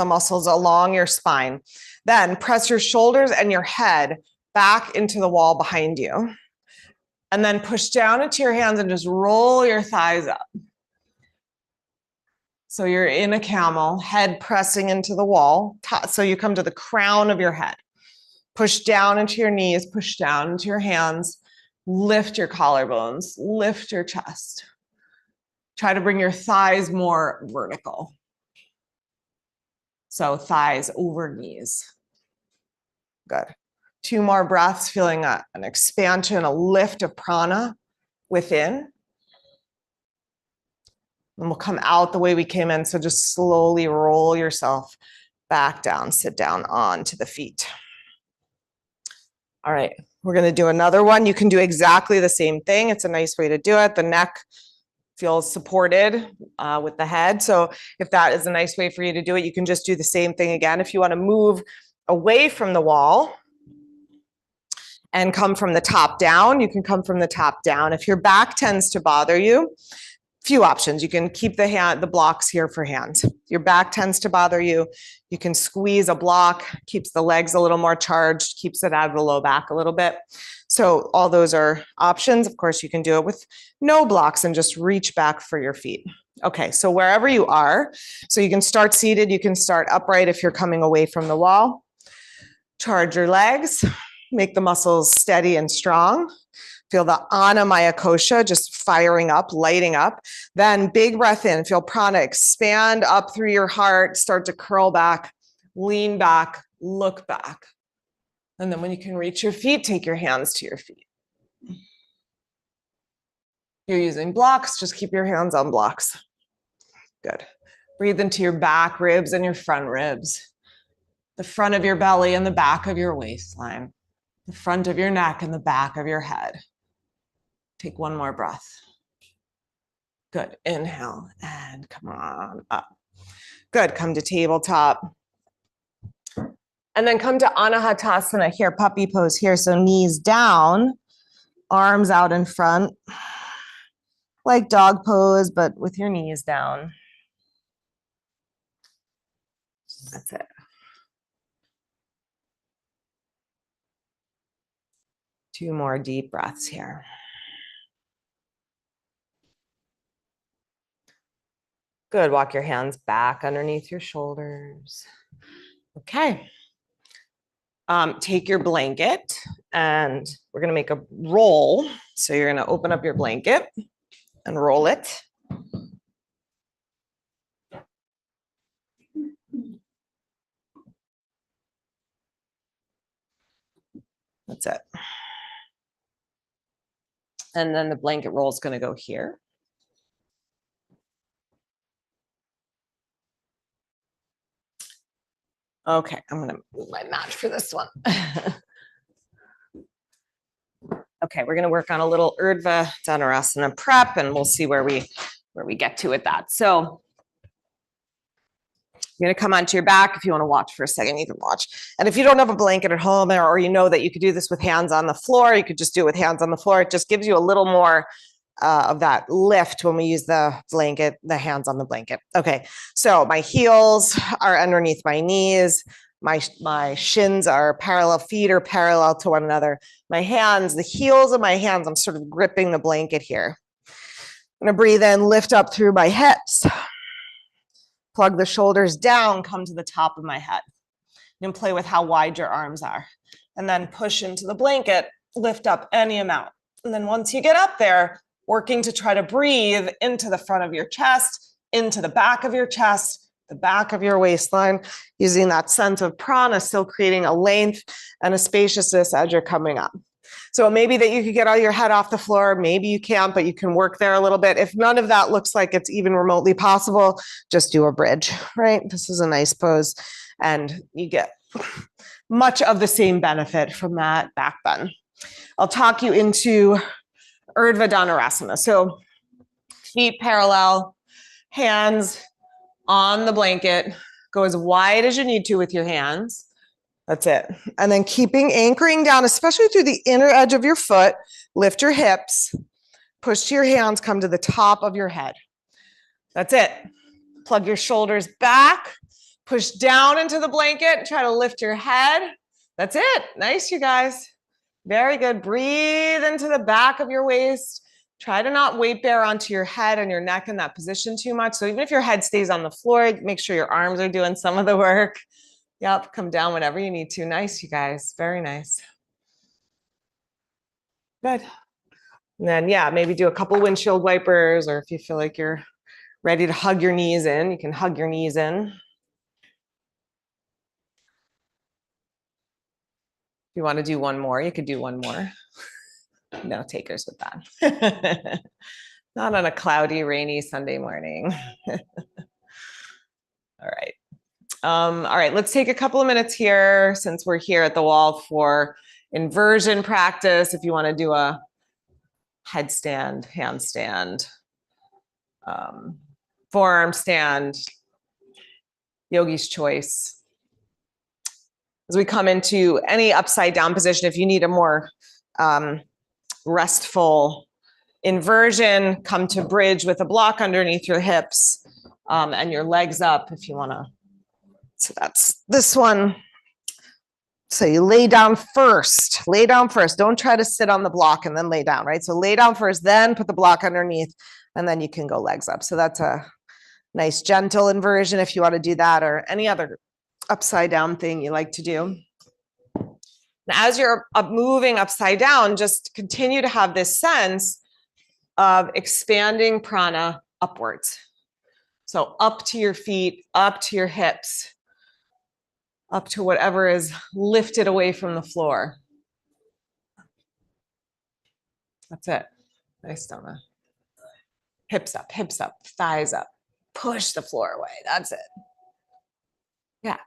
muscles along your spine. Then press your shoulders and your head back into the wall behind you. And then push down into your hands and just roll your thighs up. So you're in a camel, head pressing into the wall. So you come to the crown of your head. Push down into your knees, push down into your hands. Lift your collarbones, lift your chest. Try to bring your thighs more vertical. So thighs over knees. Good. 2 more breaths, feeling an expansion, a lift of prana within. And we'll come out the way we came in. So just slowly roll yourself back down, sit down onto the feet. All right, we're gonna do another one. You can do exactly the same thing. It's a nice way to do it. The neck feels supported with the head. So if that is a nice way for you to do it, you can just do the same thing again. If you wanna move away from the wall and come from the top down, you can come from the top down. If your back tends to bother you, few options. You can keep the blocks here for hands. Your back tends to bother you. You can squeeze a block, keeps the legs a little more charged, keeps it out of the low back a little bit. So all those are options. Of course, you can do it with no blocks and just reach back for your feet. Okay, so wherever you are, so you can start seated, you can start upright if you're coming away from the wall. Charge your legs, make the muscles steady and strong. Feel the Pranamayakosha just firing up, lighting up. Then big breath in, feel prana expand up through your heart, start to curl back, lean back, look back. And then when you can reach your feet, take your hands to your feet. If you're using blocks, just keep your hands on blocks. Good. Breathe into your back ribs and your front ribs, the front of your belly and the back of your waistline, the front of your neck and the back of your head. Take one more breath. Good. Inhale and come on up. Good. Come to tabletop. And then come to Anahatasana here, puppy pose here. So knees down, arms out in front, like dog pose, but with your knees down. That's it. Two more deep breaths here. Good. Walk your hands back underneath your shoulders. Okay. Take your blanket and we're going to make a roll. So you're going to open up your blanket and roll it. That's it. And then the blanket roll is going to go here. Okay, I'm going to move my mat for this one. Okay, we're going to work on a little Urdhva Dhanurasana prep, and we'll see where we get to with that. So you're going to come onto your back. If you want to watch for a second, you can watch. And if you don't have a blanket at home, or you know that you could do this with hands on the floor, you could just do it with hands on the floor. It just gives you a little more of that lift when we use the blanket, the hands on the blanket. Okay, so my heels are underneath my knees. My shins are parallel, feet are parallel to one another. My hands, the heels of my hands, I'm sort of gripping the blanket here. I'm gonna breathe in, lift up through my hips. Plug the shoulders down, come to the top of my head. You can play with how wide your arms are. And then push into the blanket, lift up any amount. And then once you get up there, working to try to breathe into the front of your chest, into the back of your chest, the back of your waistline, using that sense of prana, still creating a length and a spaciousness as you're coming up. So maybe that you could get all your head off the floor, maybe you can't, but you can work there a little bit. If none of that looks like it's even remotely possible, just do a bridge, right? This is a nice pose and you get much of the same benefit from that back bend. I'll talk you into Urdhva Dhanurasana. So feet parallel, hands on the blanket, go as wide as you need to with your hands. That's it. And then anchoring down, especially through the inner edge of your foot, lift your hips, push to your hands, come to the top of your head. That's it. Plug your shoulders back, push down into the blanket, try to lift your head. That's it. Nice, you guys. Very good. Breathe into the back of your waist. Try to not weight bear onto your head and your neck in that position too much. So even if your head stays on the floor, make sure your arms are doing some of the work. Yep, come down whenever you need to. Nice, you guys. Very nice. Good. And then, yeah, maybe do a couple windshield wipers, or if you feel like you're ready to hug your knees in, you can hug your knees in. If you want to do one more, you could do one more. No takers with that. Not on a cloudy, rainy Sunday morning. All right. All right, let's take a couple of minutes here since we're here at the wall for inversion practice. If you want to do a headstand, handstand, forearm stand, yogi's choice. As we come into any upside down position, if you need a more restful inversion, come to bridge with a block underneath your hips and your legs up if you want to. So that's this one. So you lay down first. Lay down first. Don't try to sit on the block and then lay down, right? So lay down first, then put the block underneath, and then you can go legs up. So that's a nice gentle inversion if you want to do that, or any other upside down thing you like to do. Now, as you're moving upside down, just continue to have this sense of expanding prana upwards. So up to your feet, up to your hips, up to whatever is lifted away from the floor. That's it. Nice stomach. Hips up, thighs up. Push the floor away. That's it. Yeah.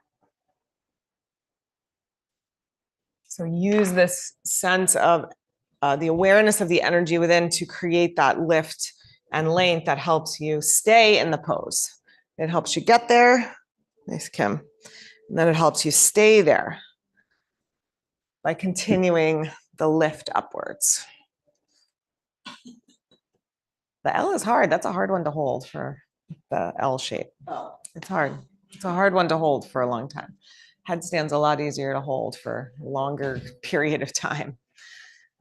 So use this sense of the awareness of the energy within to create that lift and length that helps you stay in the pose. It helps you get there. Nice, Kim. And then it helps you stay there by continuing the lift upwards. The L is hard. That's a hard one to hold for the L shape. It's hard. It's a hard one to hold for a long time. Headstand's a lot easier to hold for a longer period of time.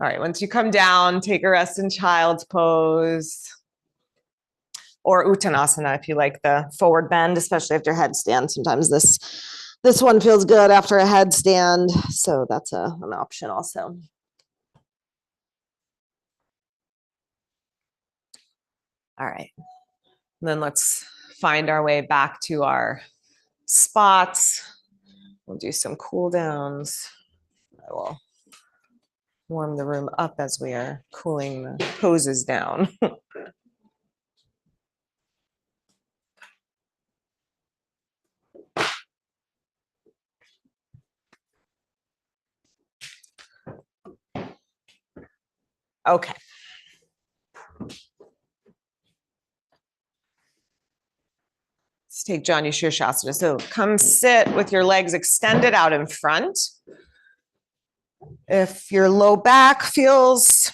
All right, once you come down, take a rest in child's pose or Uttanasana if you like the forward bend, especially after headstand. Sometimes this one feels good after a headstand, so that's an option also. All right, and then let's find our way back to our spots. We'll do some cool downs. I will warm the room up as we are cooling the poses down. Okay. Let's take Janu Shirshasana. So come sit with your legs extended out in front. If your low back feels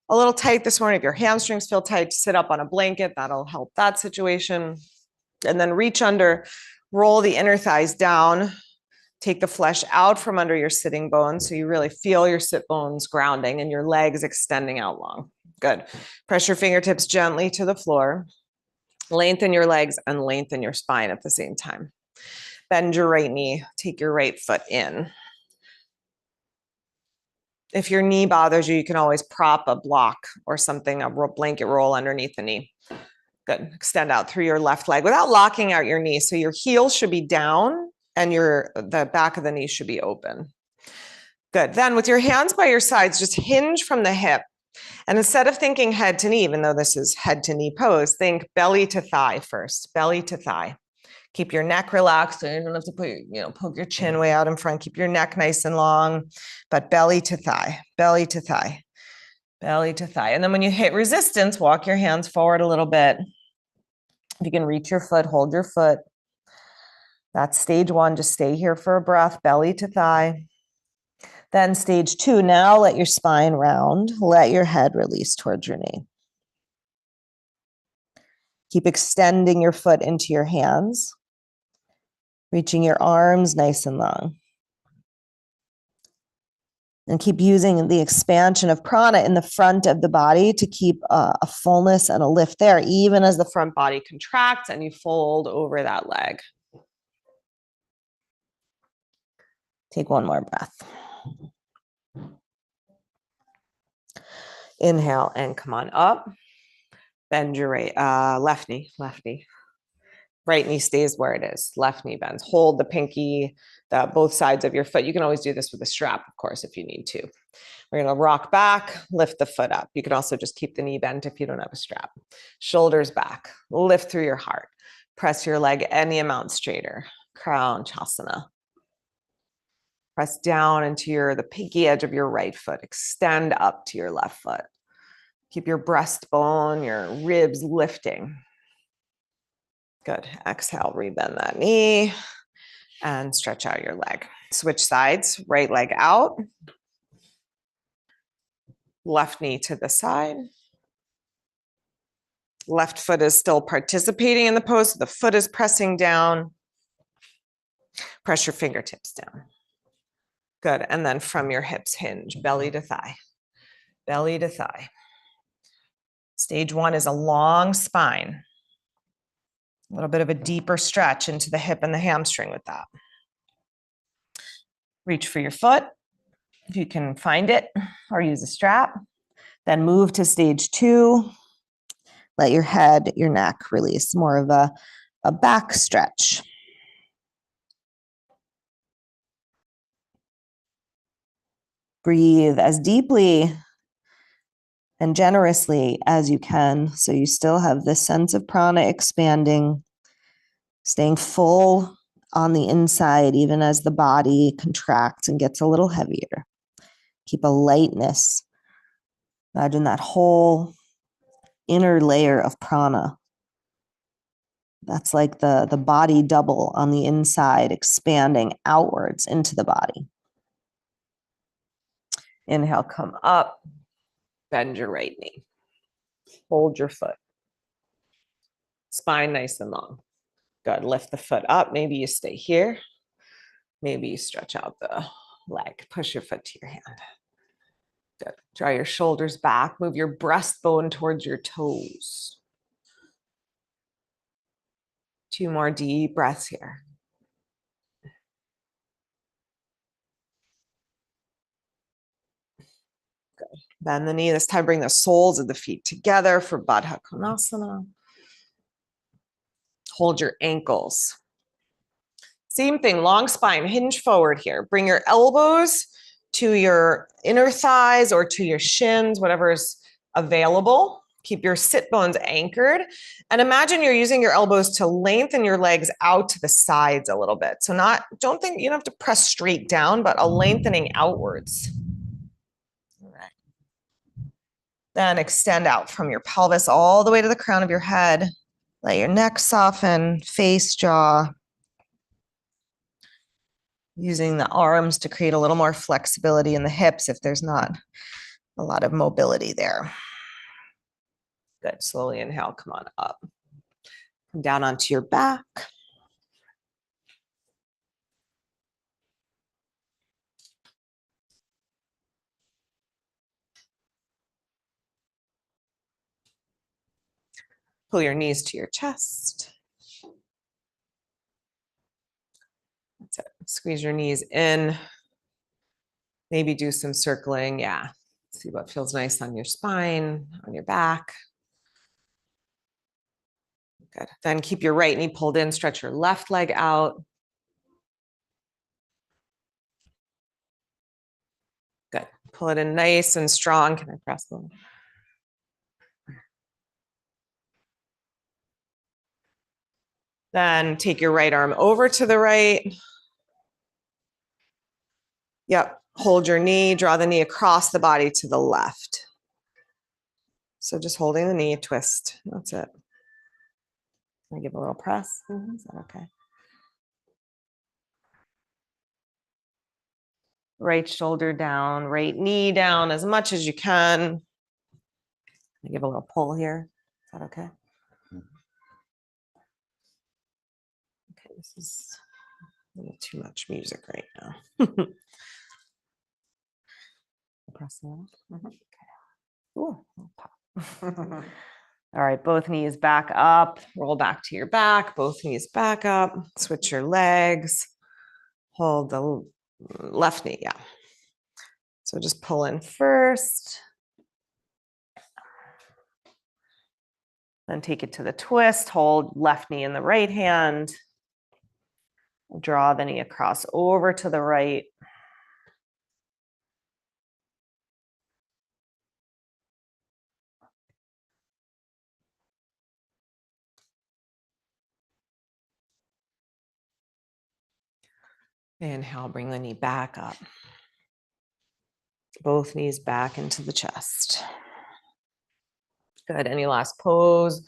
a little tight this morning, if your hamstrings feel tight, sit up on a blanket. That'll help that situation. And then reach under, roll the inner thighs down. Take the flesh out from under your sitting bones so you really feel your sit bones grounding and your legs extending out long. Good. Press your fingertips gently to the floor. Lengthen your legs and lengthen your spine at the same time. Bend your right knee. Take your right foot in. If your knee bothers you, you can always prop a block or something, a blanket roll underneath the knee. Good. Extend out through your left leg without locking out your knee. So your heel should be down and the back of the knee should be open. Good. Then with your hands by your sides, just hinge from the hip. And instead of thinking head to knee, even though this is head to knee pose, think belly to thigh first, belly to thigh. Keep your neck relaxed. So you don't have to poke your chin way out in front. Keep your neck nice and long, but belly to thigh, belly to thigh, belly to thigh. And then when you hit resistance, walk your hands forward a little bit. If you can reach your foot, hold your foot. That's stage one. Just stay here for a breath, belly to thigh. Then stage two, now let your spine round. Let your head release towards your knee. Keep extending your foot into your hands, reaching your arms nice and long. And keep using the expansion of prana in the front of the body to keep a fullness and a lift there, even as the front body contracts and you fold over that leg. Take one more breath. Inhale and come on up. Bend your left knee. Right knee stays where it is. Left knee bends. Hold the pinky, both sides of your foot. You can always do this with a strap, of course, if you need to. We're going to rock back, lift the foot up. You can also just keep the knee bent if you don't have a strap. Shoulders back, lift through your heart. Press your leg any amount straighter. Kranchasana. Press down into the pinky edge of your right foot. Extend up to your left foot. Keep your breastbone, your ribs lifting. Good. Exhale, rebend that knee and stretch out your leg. Switch sides, right leg out. Left knee to the side. Left foot is still participating in the pose. So the foot is pressing down. Press your fingertips down. Good. And then from your hips, hinge, belly to thigh. Belly to thigh. Stage one is a long spine. A little bit of a deeper stretch into the hip and the hamstring with that. Reach for your foot if you can find it, or use a strap. Then move to stage two. Let your head, your neck release, more of a back stretch. Breathe as deeply and generously as you can, so you still have this sense of prana expanding, staying full on the inside, even as the body contracts and gets a little heavier. Keep a lightness. Imagine that whole inner layer of prana. That's like the body double on the inside, expanding outwards into the body. Inhale, come up, bend your right knee. Hold your foot. Spine nice and long. Good. Lift the foot up. Maybe you stay here. Maybe you stretch out the leg. Push your foot to your hand. Good. Draw your shoulders back. Move your breastbone towards your toes. 2 more deep breaths here. Good. Bend the knee. This time bring the soles of the feet together for Baddha Konasana. Hold your ankles. Same thing, long spine, hinge forward here. Bring your elbows to your inner thighs or to your shins, whatever is available. Keep your sit bones anchored. And imagine you're using your elbows to lengthen your legs out to the sides a little bit. So don't think you don't have to press straight down, but a lengthening outwards. All right. Then extend out from your pelvis all the way to the crown of your head. Let your neck soften, face, jaw. Using the arms to create a little more flexibility in the hips if there's not a lot of mobility there. Good. Slowly inhale, come on up. Come down onto your back. Pull your knees to your chest. That's it. Squeeze your knees in. Maybe do some circling. Yeah. See what feels nice on your spine, on your back. Good. Then keep your right knee pulled in. Stretch your left leg out. Good. Pull it in nice and strong. Can I press them? Then take your right arm over to the right. Yep. Hold your knee, draw the knee across the body to the left. So just holding the knee, twist. That's it. Can I give a little press? Is that okay? Right shoulder down, right knee down as much as you can. Can I give a little pull here? Is that okay? Okay, this is a little too much music right now. Press that. Okay. Ooh, pop. All right, both knees back up. Roll back to your back. Both knees back up. Switch your legs. Hold the left knee, yeah. So just pull in first. Then take it to the twist, hold left knee in the right hand. Draw the knee across over to the right. Inhale, bring the knee back up. Both knees back into the chest. Good. Any last pose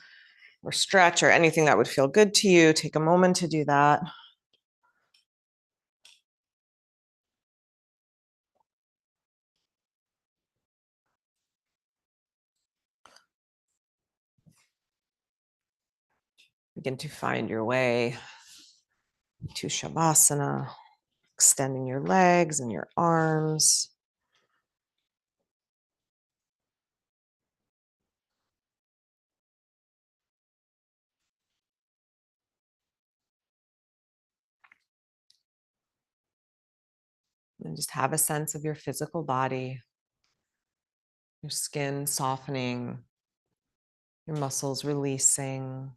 or stretch or anything that would feel good to you? Take a moment to do that. Begin to find your way to Shavasana, extending your legs and your arms. And just have a sense of your physical body, your skin softening, your muscles releasing.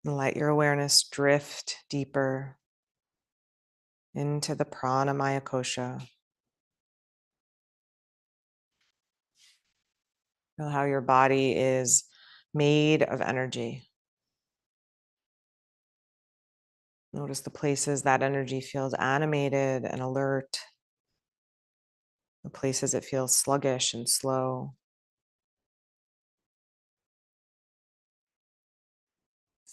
And let your awareness drift deeper into the Pranamayakosha. Feel how your body is made of energy. Notice the places that energy feels animated and alert, the places it feels sluggish and slow.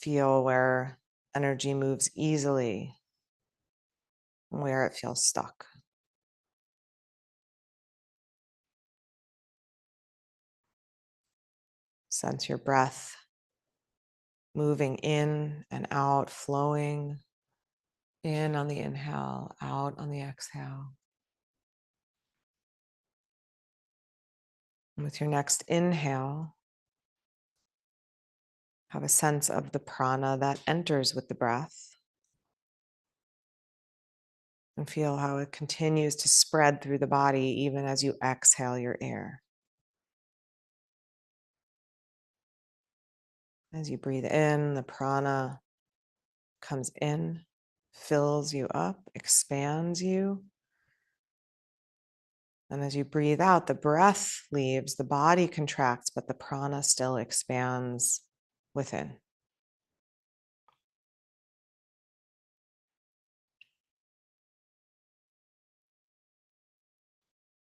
Feel where energy moves easily and where it feels stuck. Sense your breath moving in and out, flowing in on the inhale, out on the exhale. And with your next inhale, have a sense of the prana that enters with the breath. And feel how it continues to spread through the body even as you exhale your air. As you breathe in, the prana comes in, fills you up, expands you. And as you breathe out, the breath leaves, the body contracts, but the prana still expands within.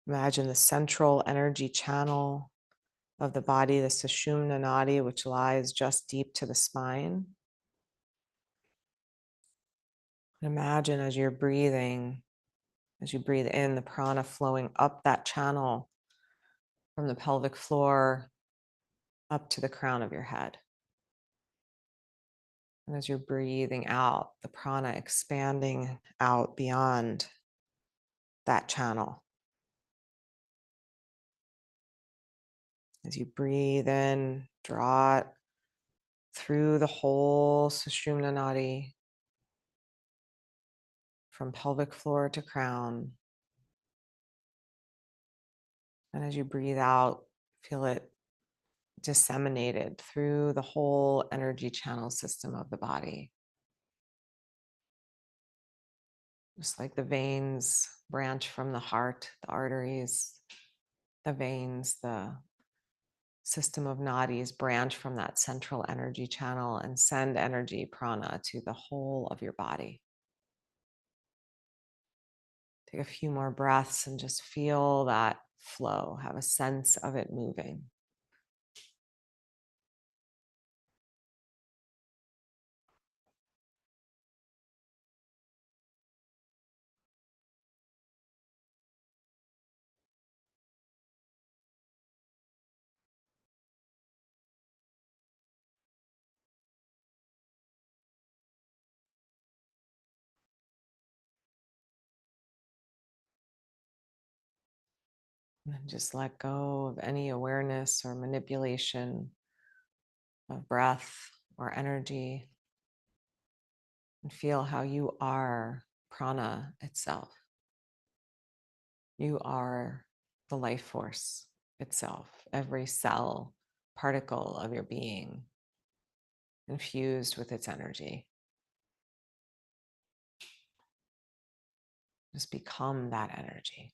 Imagine the central energy channel of the body, the Sushumna Nadi, which lies just deep to the spine. Imagine as you're breathing, as you breathe in, the prana flowing up that channel from the pelvic floor up to the crown of your head. And as you're breathing out, the prana expanding out beyond that channel. As you breathe in, draw it through the whole Sushumna Nadi, from pelvic floor to crown. And as you breathe out, feel it disseminated through the whole energy channel system of the body. Just like the veins branch from the heart, the arteries, the veins, the system of nadis branch from that central energy channel and send energy, prana, to the whole of your body. Take a few more breaths and just feel that flow, have a sense of it moving. And then just let go of any awareness or manipulation of breath or energy, and feel how you are prana itself. You are the life force itself, every cell, particle of your being infused with its energy. Just become that energy.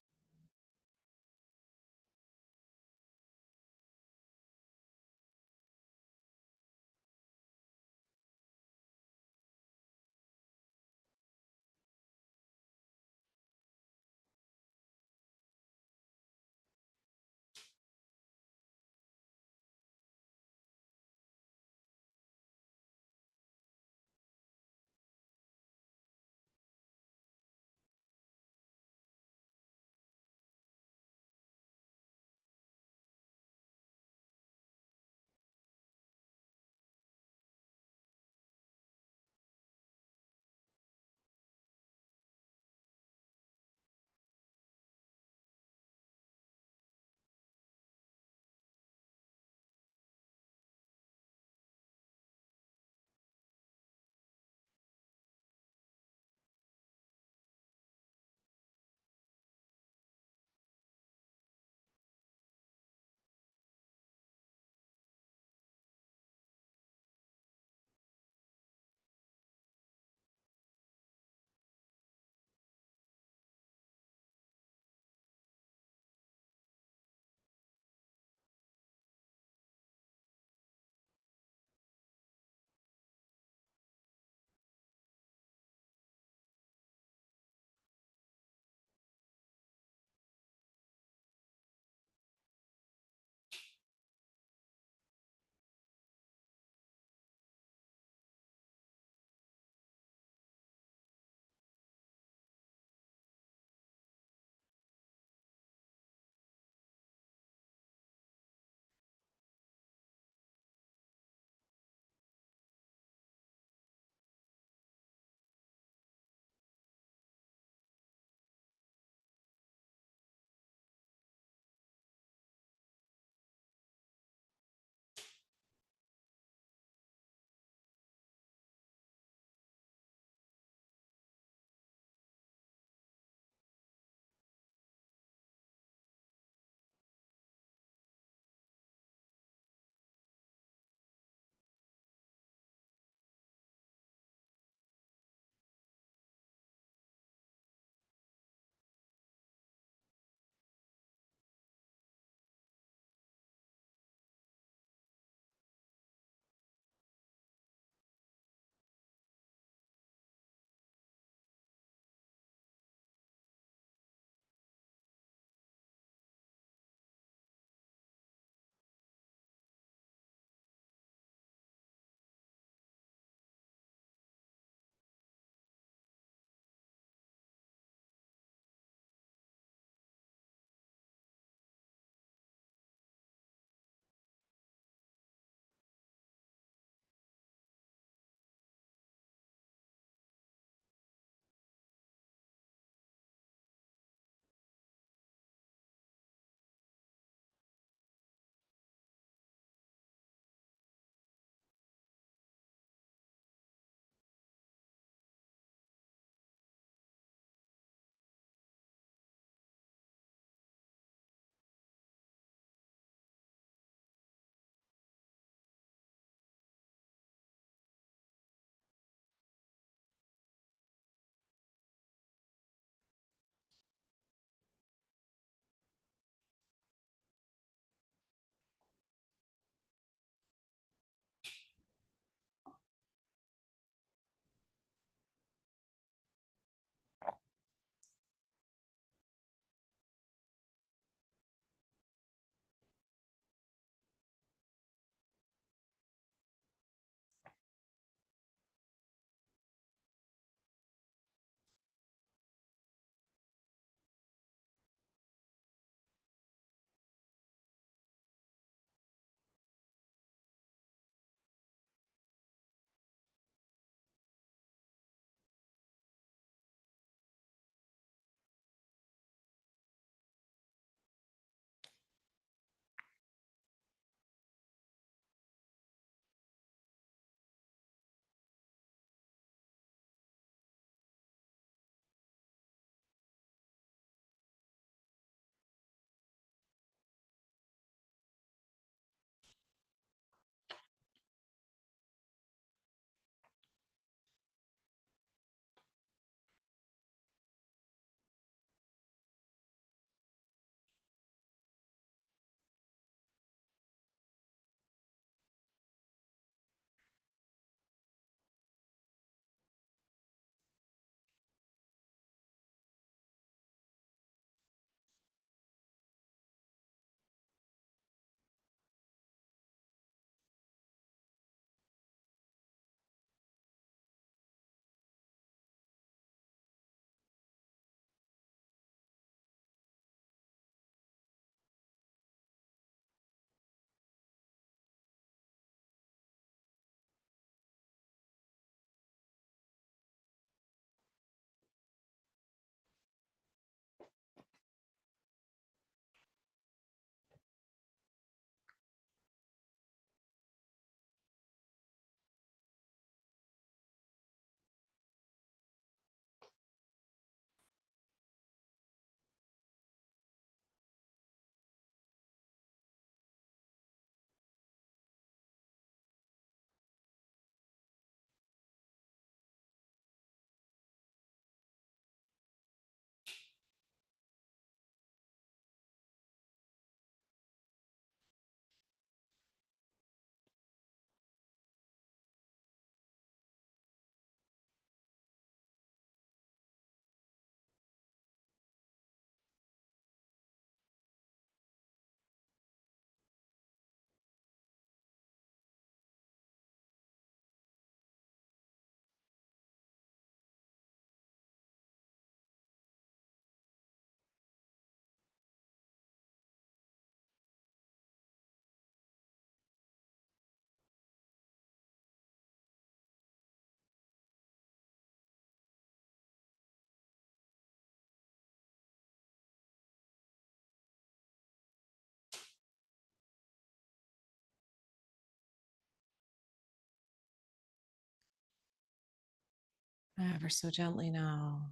Ever so gently now,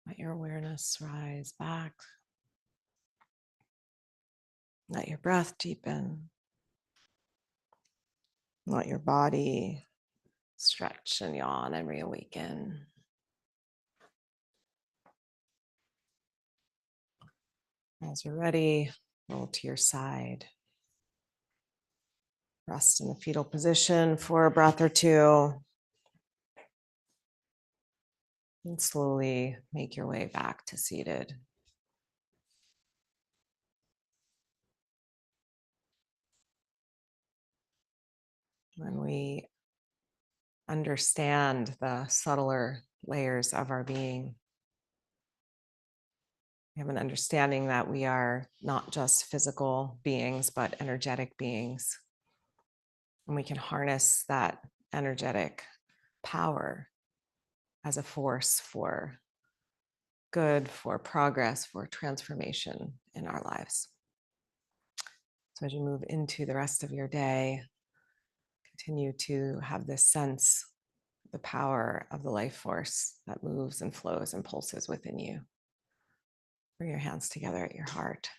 let your awareness rise back. Let your breath deepen. Let your body stretch and yawn and reawaken. As you're ready, roll to your side. Rest in the fetal position for a breath or two. And slowly make your way back to seated. When we understand the subtler layers of our being, we have an understanding that we are not just physical beings, but energetic beings. And we can harness that energetic power as a force for good, for progress, for transformation in our lives. So as you move into the rest of your day, continue to have this sense of the power of the life force that moves and flows and pulses within you. Bring your hands together at your heart.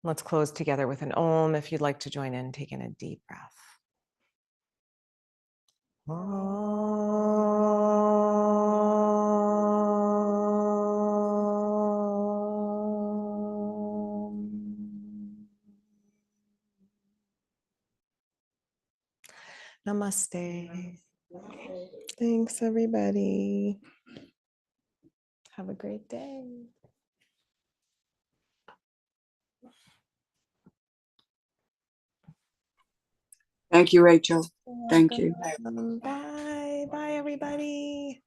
Let's close together with an Om. If you'd like to join in, take in a deep breath. Namaste. Thanks, everybody. Have a great day. Thank you, Rachel. Thank you. Bye. Bye, everybody.